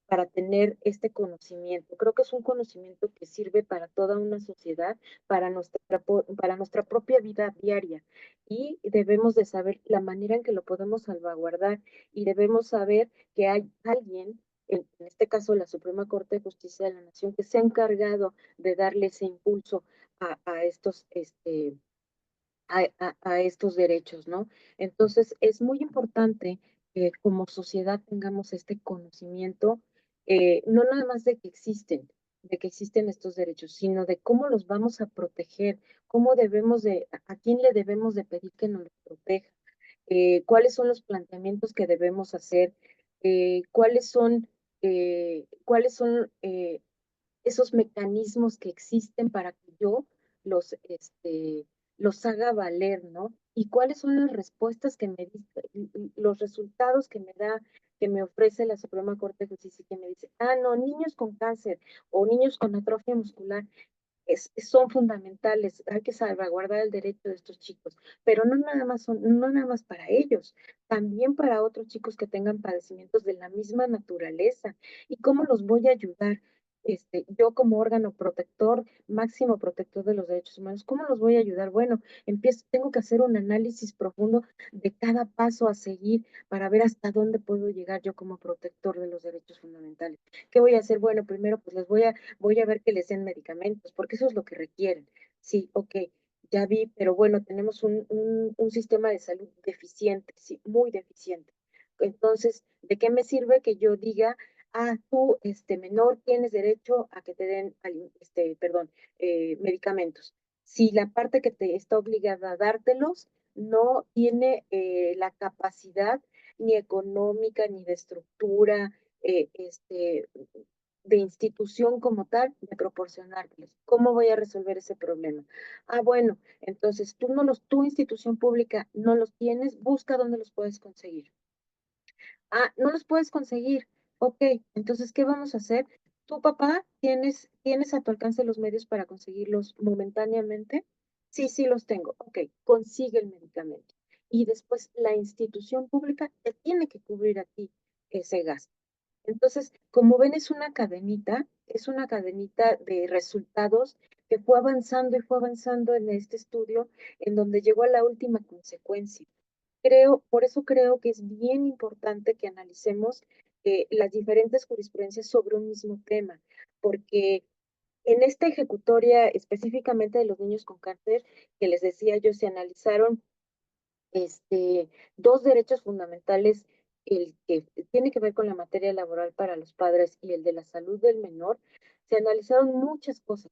para tener este conocimiento. Creo que es un conocimiento que sirve para toda una sociedad, para nuestra propia vida diaria. Y debemos de saber la manera en que lo podemos salvaguardar y debemos saber que hay alguien, en este caso la Suprema Corte de Justicia de la Nación, que se ha encargado de darle ese impulso a estos, a estos derechos, ¿no? Entonces, es muy importante que como sociedad tengamos este conocimiento, no nada más de que existen estos derechos, sino de cómo los vamos a proteger, cómo a quién le debemos de pedir que nos los proteja, cuáles son los planteamientos que debemos hacer, cuáles son esos mecanismos que existen para que yo los, este, los haga valer, ¿no? Y cuáles son las respuestas los resultados que me ofrece la Suprema Corte de Justicia, que me dice, ah, no, niños con cáncer o niños con atrofia muscular son fundamentales, hay que salvaguardar el derecho de estos chicos, pero no nada más para ellos, también para otros chicos que tengan padecimientos de la misma naturaleza. ¿Y cómo los voy a ayudar? Yo como órgano protector, máximo protector de los derechos humanos, ¿cómo los voy a ayudar? Bueno, tengo que hacer un análisis profundo de cada paso a seguir para ver hasta dónde puedo llegar yo como protector de los derechos fundamentales. ¿Qué voy a hacer? Bueno, primero pues voy a ver que les den medicamentos, porque eso es lo que requieren. Sí, ok, ya vi, pero bueno, tenemos un sistema de salud deficiente, sí, muy deficiente. Entonces, ¿de qué me sirve que yo diga, tú, menor, tienes derecho a que te den, medicamentos. Si la parte que te está obligada a dártelos no tiene la capacidad ni económica, ni de estructura, eh, este, de institución como tal, de proporcionártelos. ¿Cómo voy a resolver ese problema? Bueno, entonces tu institución pública no los tienes, busca dónde los puedes conseguir. No los puedes conseguir. Ok, entonces, ¿qué vamos a hacer? ¿Tu papá tienes a tu alcance los medios para conseguirlos momentáneamente? Sí, sí los tengo. Ok, consigue el medicamento. Y después la institución pública te tiene que cubrir a ti ese gasto. Entonces, como ven, es una cadenita de resultados que fue avanzando en este estudio, en donde llegó a la última consecuencia. Por eso creo que es bien importante que analicemos las diferentes jurisprudencias sobre un mismo tema, porque en esta ejecutoria específicamente de los niños con cáncer, que les decía yo, se analizaron dos derechos fundamentales, el que tiene que ver con la materia laboral para los padres y el de la salud del menor. Se analizaron muchas cosas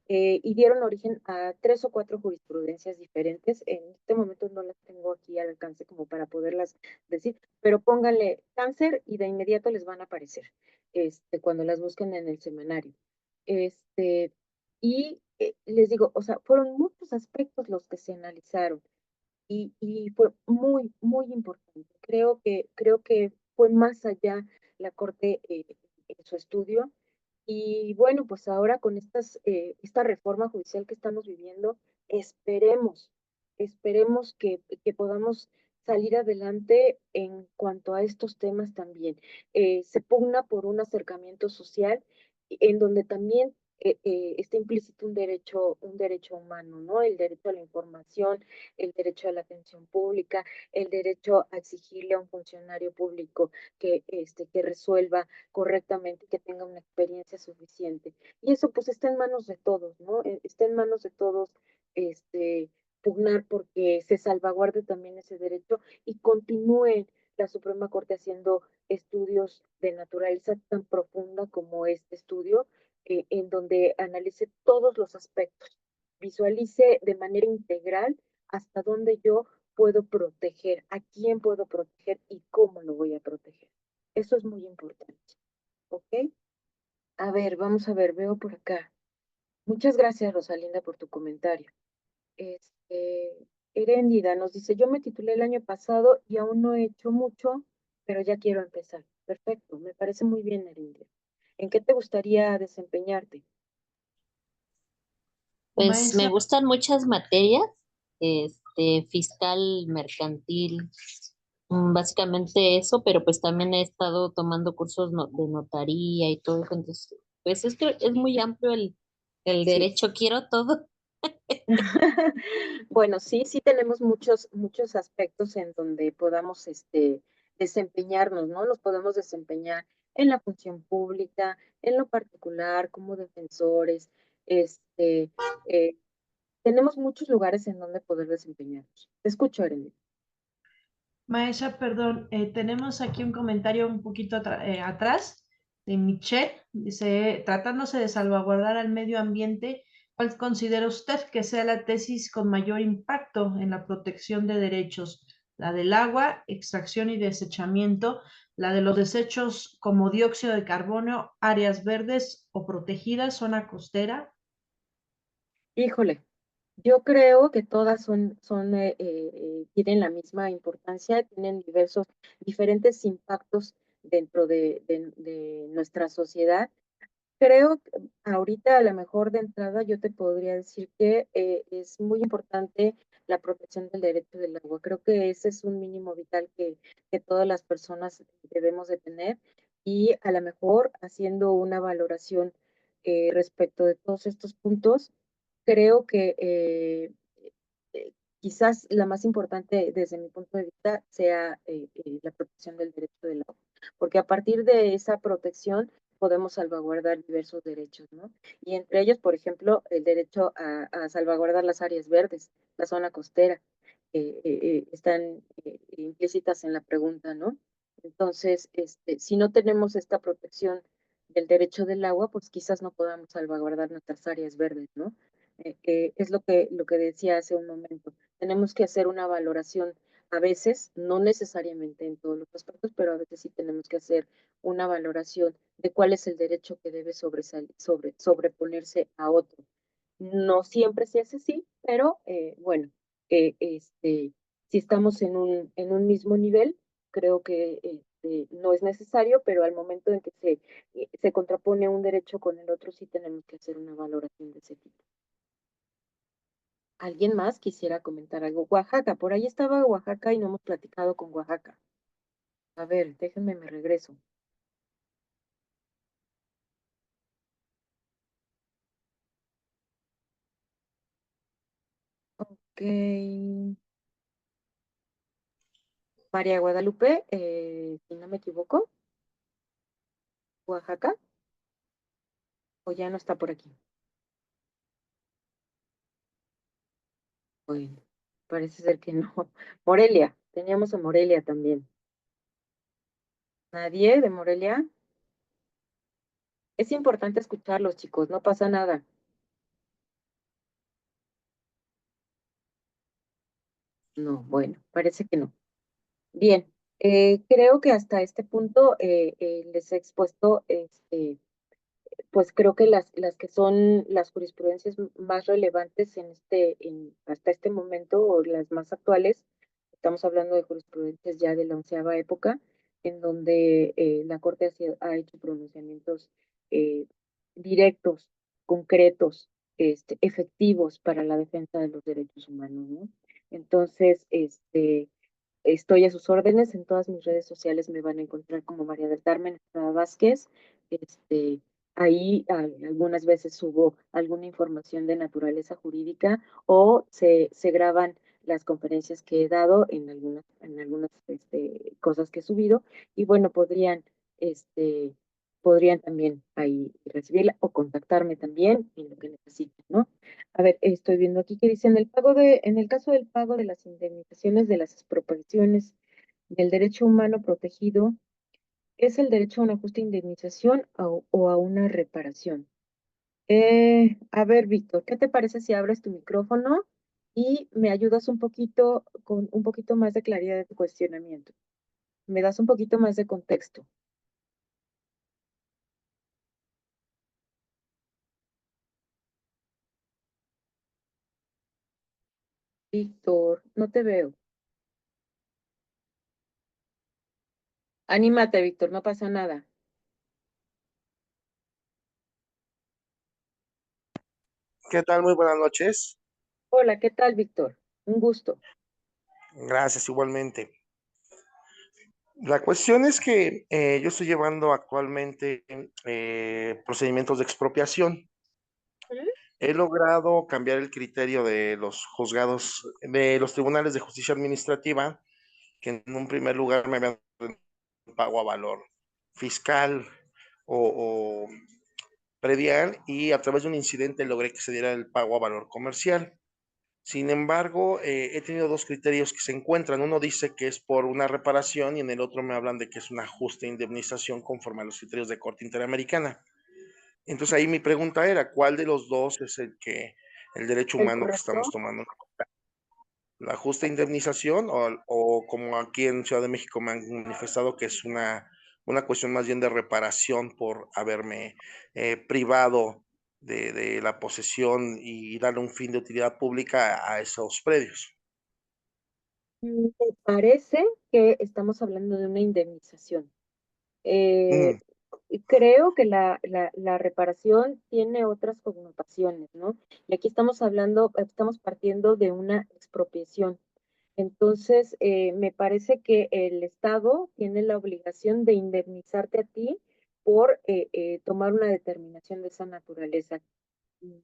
y dieron origen a 3 o 4 jurisprudencias diferentes. En este momento no las tengo aquí al alcance como para poderlas decir, pero pónganle cáncer y de inmediato les van a aparecer cuando las busquen en el semanario. Este, les digo, o sea, fueron muchos aspectos los que se analizaron y fue muy, muy importante. Creo que fue más allá la Corte en su estudio. Y bueno, pues ahora con esta reforma judicial que estamos viviendo, esperemos, esperemos que podamos salir adelante en cuanto a estos temas también. Se pugna por un acercamiento social en donde también está implícito un derecho humano, ¿no? El derecho a la información, el derecho a la atención pública, el derecho a exigirle a un funcionario público que resuelva correctamente, que tenga una experiencia suficiente. Y eso pues está en manos de todos, ¿no? Está en manos de todos, este, pugnar porque se salvaguarde también ese derecho y continúe la Suprema Corte haciendo estudios de naturaleza tan profunda como este estudio, en donde analice todos los aspectos, visualice de manera integral hasta dónde yo puedo proteger, a quién puedo proteger y cómo lo voy a proteger. Eso es muy importante. ¿Ok? A ver, vamos a ver, veo por acá. Muchas gracias, Rosalinda, por tu comentario. Heréndida nos dice, yo me titulé el año pasado y aún no he hecho mucho, pero ya quiero empezar. Perfecto, me parece muy bien, Heréndida. ¿En qué te gustaría desempeñarte? Pues me Maestra, gustan muchas materias, fiscal, mercantil, básicamente eso, pero pues también he estado tomando cursos de notaría y todo eso, entonces, pues es que es muy amplio el Sí. derecho, quiero todo. Bueno, sí tenemos muchos aspectos en donde podamos desempeñarnos, ¿no? Nos podemos desempeñar en la función pública, en lo particular, como defensores, este, eh, tenemos muchos lugares en donde poder desempeñarnos. Te escucho, Erendit. maestra, perdón, tenemos aquí un comentario un poquito atrás de Michelle. Dice, tratándose de salvaguardar al medio ambiente, ¿cuál considera usted que sea la tesis con mayor impacto en la protección de derechos? ¿La del agua, extracción y desechamiento, la de los desechos como dióxido de carbono, áreas verdes o protegidas, zona costera? Híjole, yo creo que todas tienen la misma importancia, tienen diferentes impactos dentro de nuestra sociedad. Creo que ahorita a lo mejor de entrada yo te podría decir que es muy importante la protección del derecho del agua. Creo que ese es un mínimo vital que todas las personas debemos de tener y a lo mejor haciendo una valoración respecto de todos estos puntos, creo que quizás la más importante desde mi punto de vista sea la protección del derecho del agua, porque a partir de esa protección podemos salvaguardar diversos derechos, ¿no? Y entre ellos, por ejemplo, el derecho a salvaguardar las áreas verdes, la zona costera, están implícitas en la pregunta, ¿no? Entonces, si no tenemos esta protección del derecho del agua, pues quizás no podamos salvaguardar nuestras áreas verdes, ¿no? Es lo que decía hace un momento. Tenemos que hacer una valoración a veces, no necesariamente en todos los aspectos, pero a veces sí tenemos que hacer una valoración de cuál es el derecho que debe sobreponerse a otro. No siempre se hace así, pero bueno, si estamos en un mismo nivel, creo que no es necesario, pero al momento en que se contrapone un derecho con el otro, sí tenemos que hacer una valoración de ese tipo. ¿Alguien más quisiera comentar algo? Oaxaca, por ahí estaba Oaxaca y no hemos platicado con Oaxaca. A ver, déjenme, me regreso. Ok. María Guadalupe, si no me equivoco, Oaxaca, o ya no está por aquí. Bueno, parece ser que no. Morelia, teníamos a Morelia también. ¿Nadie de Morelia? Es importante escucharlos, chicos, no pasa nada. No, bueno, parece que no. Bien, creo que hasta este punto les he expuesto, pues creo que las que son las jurisprudencias más relevantes hasta este momento, o las más actuales, estamos hablando de jurisprudencias ya de la 11ª época, en donde la Corte ha hecho pronunciamientos eh, directos, concretos, efectivos para la defensa de los derechos humanos, ¿no? Entonces, estoy a sus órdenes. En todas mis redes sociales me van a encontrar como María del Carmen Estrada Vázquez. Este, ahí algunas veces subo alguna información de naturaleza jurídica, o se graban las conferencias que he dado en algunas cosas que he subido, y bueno, podrían también ahí recibirla o contactarme también en lo que necesiten, ¿no? A ver, estoy viendo aquí que dicen en el caso del pago de las indemnizaciones de las expropiaciones del derecho humano protegido, ¿es el derecho a una justa indemnización o a una reparación? A ver, Víctor, ¿qué te parece si abres tu micrófono y me ayudas un poquito con un poquito más de claridad de tu cuestionamiento? Me das un poquito más de contexto. Víctor, no te veo. Anímate, Víctor, no pasa nada. ¿Qué tal? Muy buenas noches. Hola, ¿qué tal, Víctor? Un gusto. Gracias, igualmente. La cuestión es que yo estoy llevando actualmente procedimientos de expropiación. He logrado cambiar el criterio de los juzgados, de los tribunales de justicia administrativa, que en un primer lugar me habían dado pago a valor fiscal o predial, y a través de un incidente logré que se diera el pago a valor comercial. Sin embargo, he tenido dos criterios que se encuentran. Uno dice que es por una reparación y en el otro me hablan de que es una justa indemnización conforme a los criterios de Corte Interamericana. Entonces ahí mi pregunta era, ¿cuál de los dos es el derecho ¿El humano que correcto? estamos tomando? ¿La justa indemnización o como aquí en Ciudad de México me han manifestado que es una cuestión más bien de reparación por haberme privado de la posesión y darle un fin de utilidad pública a esos predios? Me parece que estamos hablando de una indemnización. Eh, Mm, Creo que la reparación tiene otras connotaciones, ¿no? Y aquí estamos partiendo de una expropiación. Entonces, me parece que el Estado tiene la obligación de indemnizarte a ti por tomar una determinación de esa naturaleza. Mm,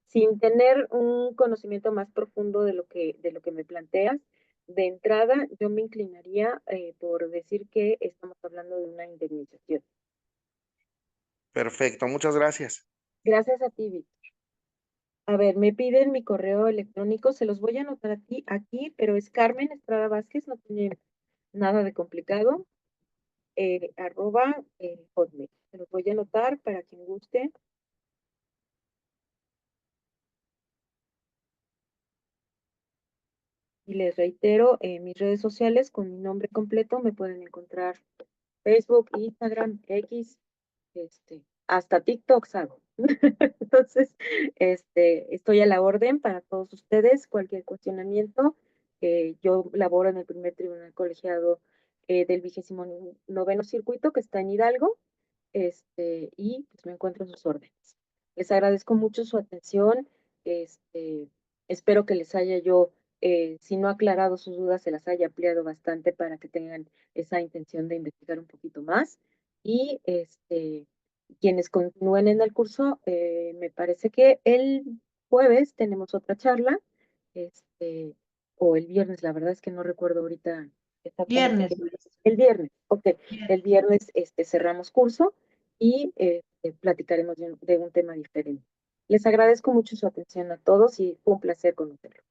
Sin tener un conocimiento más profundo de lo que me planteas, de entrada yo me inclinaría por decir que estamos hablando de una indemnización. perfecto, muchas gracias. Gracias a ti, Vic. A ver, me piden mi correo electrónico, se los voy a anotar aquí, pero es Carmen Estrada Vázquez, no tiene nada de complicado. @hotmail. Se los voy a anotar para quien guste. Y les reitero, mis redes sociales con mi nombre completo me pueden encontrar Facebook, Instagram, X, hasta TikTok hago. Entonces, estoy a la orden para todos ustedes, cualquier cuestionamiento. Yo laboro en el primer tribunal colegiado del 29º circuito que está en Hidalgo, y pues me encuentro a sus órdenes. Les agradezco mucho su atención. Espero que les haya yo, si no aclarado sus dudas, se las haya ampliado bastante para que tengan esa intención de investigar un poquito más. Y quienes continúen en el curso, me parece que el jueves tenemos otra charla, o el viernes, la verdad es que no recuerdo ahorita exactamente Viernes. el viernes, ok, Viernes. el viernes cerramos curso y platicaremos de un tema diferente. Les agradezco mucho su atención a todos y fue un placer conocerlos.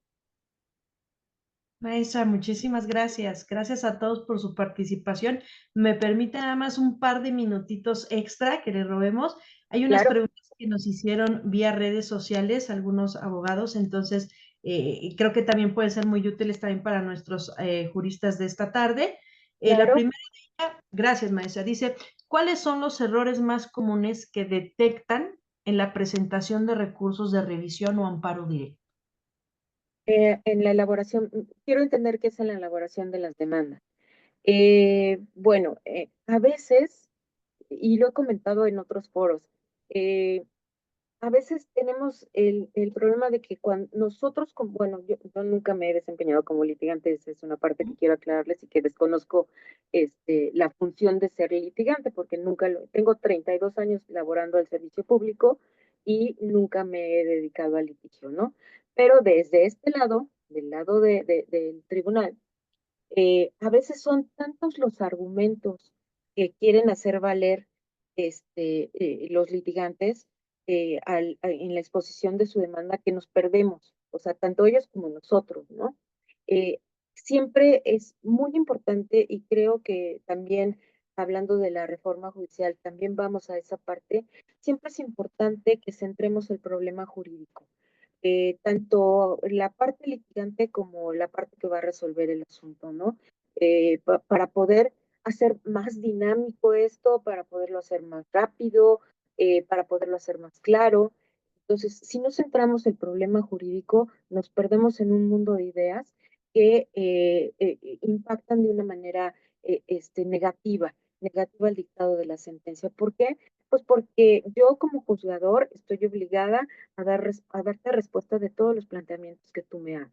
Maestra, muchísimas gracias. Gracias a todos por su participación. Me permite nada más un par de minutitos extra que le robemos. Hay unas Claro, preguntas que nos hicieron vía redes sociales algunos abogados, entonces creo que también pueden ser muy útiles también para nuestros juristas de esta tarde. La claro. primera de ellas, gracias maestra, dice, ¿cuáles son los errores más comunes que detectan en la presentación de recursos de revisión o amparo directo? En la elaboración, quiero entender qué es en la elaboración de las demandas. Bueno, a veces, y lo he comentado en otros foros, a veces tenemos el problema de que cuando nosotros, bueno, yo nunca me he desempeñado como litigante, esa es una parte que quiero aclararles y que desconozco la función de ser litigante, porque nunca tengo 32 años laborando al servicio público y nunca me he dedicado al litigio, ¿no? Pero desde este lado, del lado del tribunal, a veces son tantos los argumentos que quieren hacer valer los litigantes en la exposición de su demanda que nos perdemos, o sea, tanto ellos como nosotros, ¿no? Eh, Siempre es muy importante y creo que también hablando de la reforma judicial, también vamos a esa parte, siempre es importante que centremos el problema jurídico, tanto la parte litigante como la parte que va a resolver el asunto, ¿no? Para poder hacer más dinámico esto, para poderlo hacer más rápido, para poderlo hacer más claro. Entonces, si no centramos el problema jurídico, nos perdemos en un mundo de ideas que impactan de una manera negativa al dictado de la sentencia. ¿Por qué? Pues porque yo como juzgador estoy obligada a darte respuesta de todos los planteamientos que tú me hagas,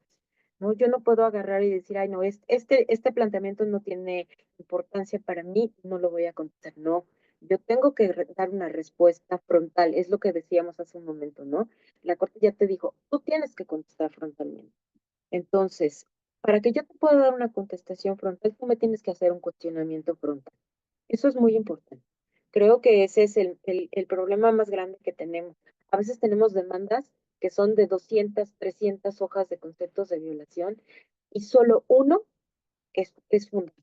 ¿no? Yo no puedo agarrar y decir, ay, no, este planteamiento no tiene importancia para mí, no lo voy a contestar. No, yo tengo que dar una respuesta frontal, es lo que decíamos hace un momento, ¿no? La corte ya te dijo, tú tienes que contestar frontalmente. Entonces, para que yo te pueda dar una contestación frontal, tú me tienes que hacer un cuestionamiento frontal. Eso es muy importante. Creo que ese es el problema más grande que tenemos. A veces tenemos demandas que son de 200, 300 hojas de conceptos de violación y solo uno es fundado.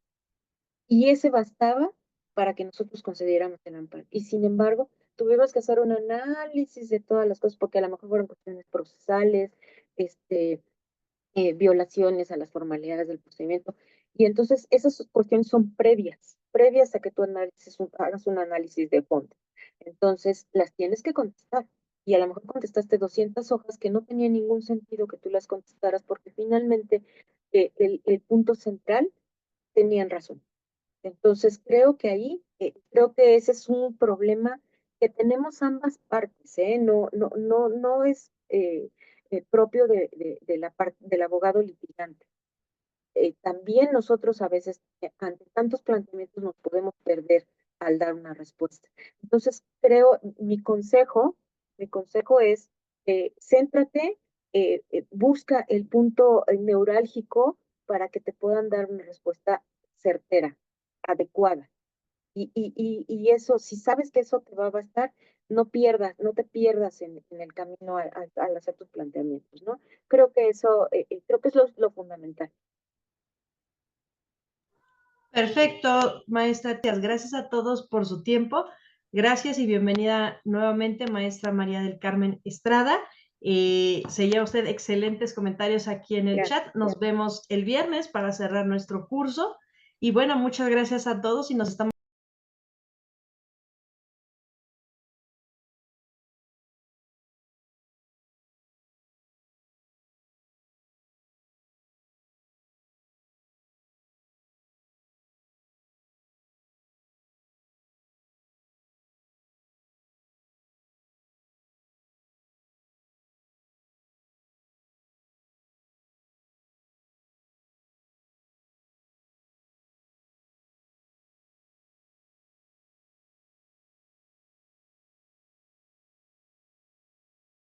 Y ese bastaba para que nosotros concediéramos el amparo. Y sin embargo, tuvimos que hacer un análisis de todas las cosas porque a lo mejor fueron cuestiones procesales, violaciones a las formalidades del procedimiento. Y entonces esas cuestiones son previas a que tú hagas un análisis de fondo. Entonces las tienes que contestar. Y a lo mejor contestaste 200 hojas que no tenía ningún sentido que tú las contestaras porque finalmente el punto central tenían razón. Entonces creo que ese es un problema que tenemos ambas partes, ¿eh? No es propio de la parte del abogado litigante. También nosotros a veces, ante tantos planteamientos, nos podemos perder al dar una respuesta. Entonces, creo, mi consejo es, céntrate, busca el punto neurálgico para que te puedan dar una respuesta certera, adecuada. Y eso, si sabes que eso te va a bastar, no te pierdas en el camino al hacer tus planteamientos, ¿no? Creo que eso, creo que es lo fundamental. Perfecto, maestra Tías. Gracias a todos por su tiempo. Gracias y bienvenida nuevamente, maestra María del Carmen Estrada. Se lleva usted excelentes comentarios aquí en el chat. Nos vemos el viernes para cerrar nuestro curso. Y bueno, muchas gracias a todos y nos estamos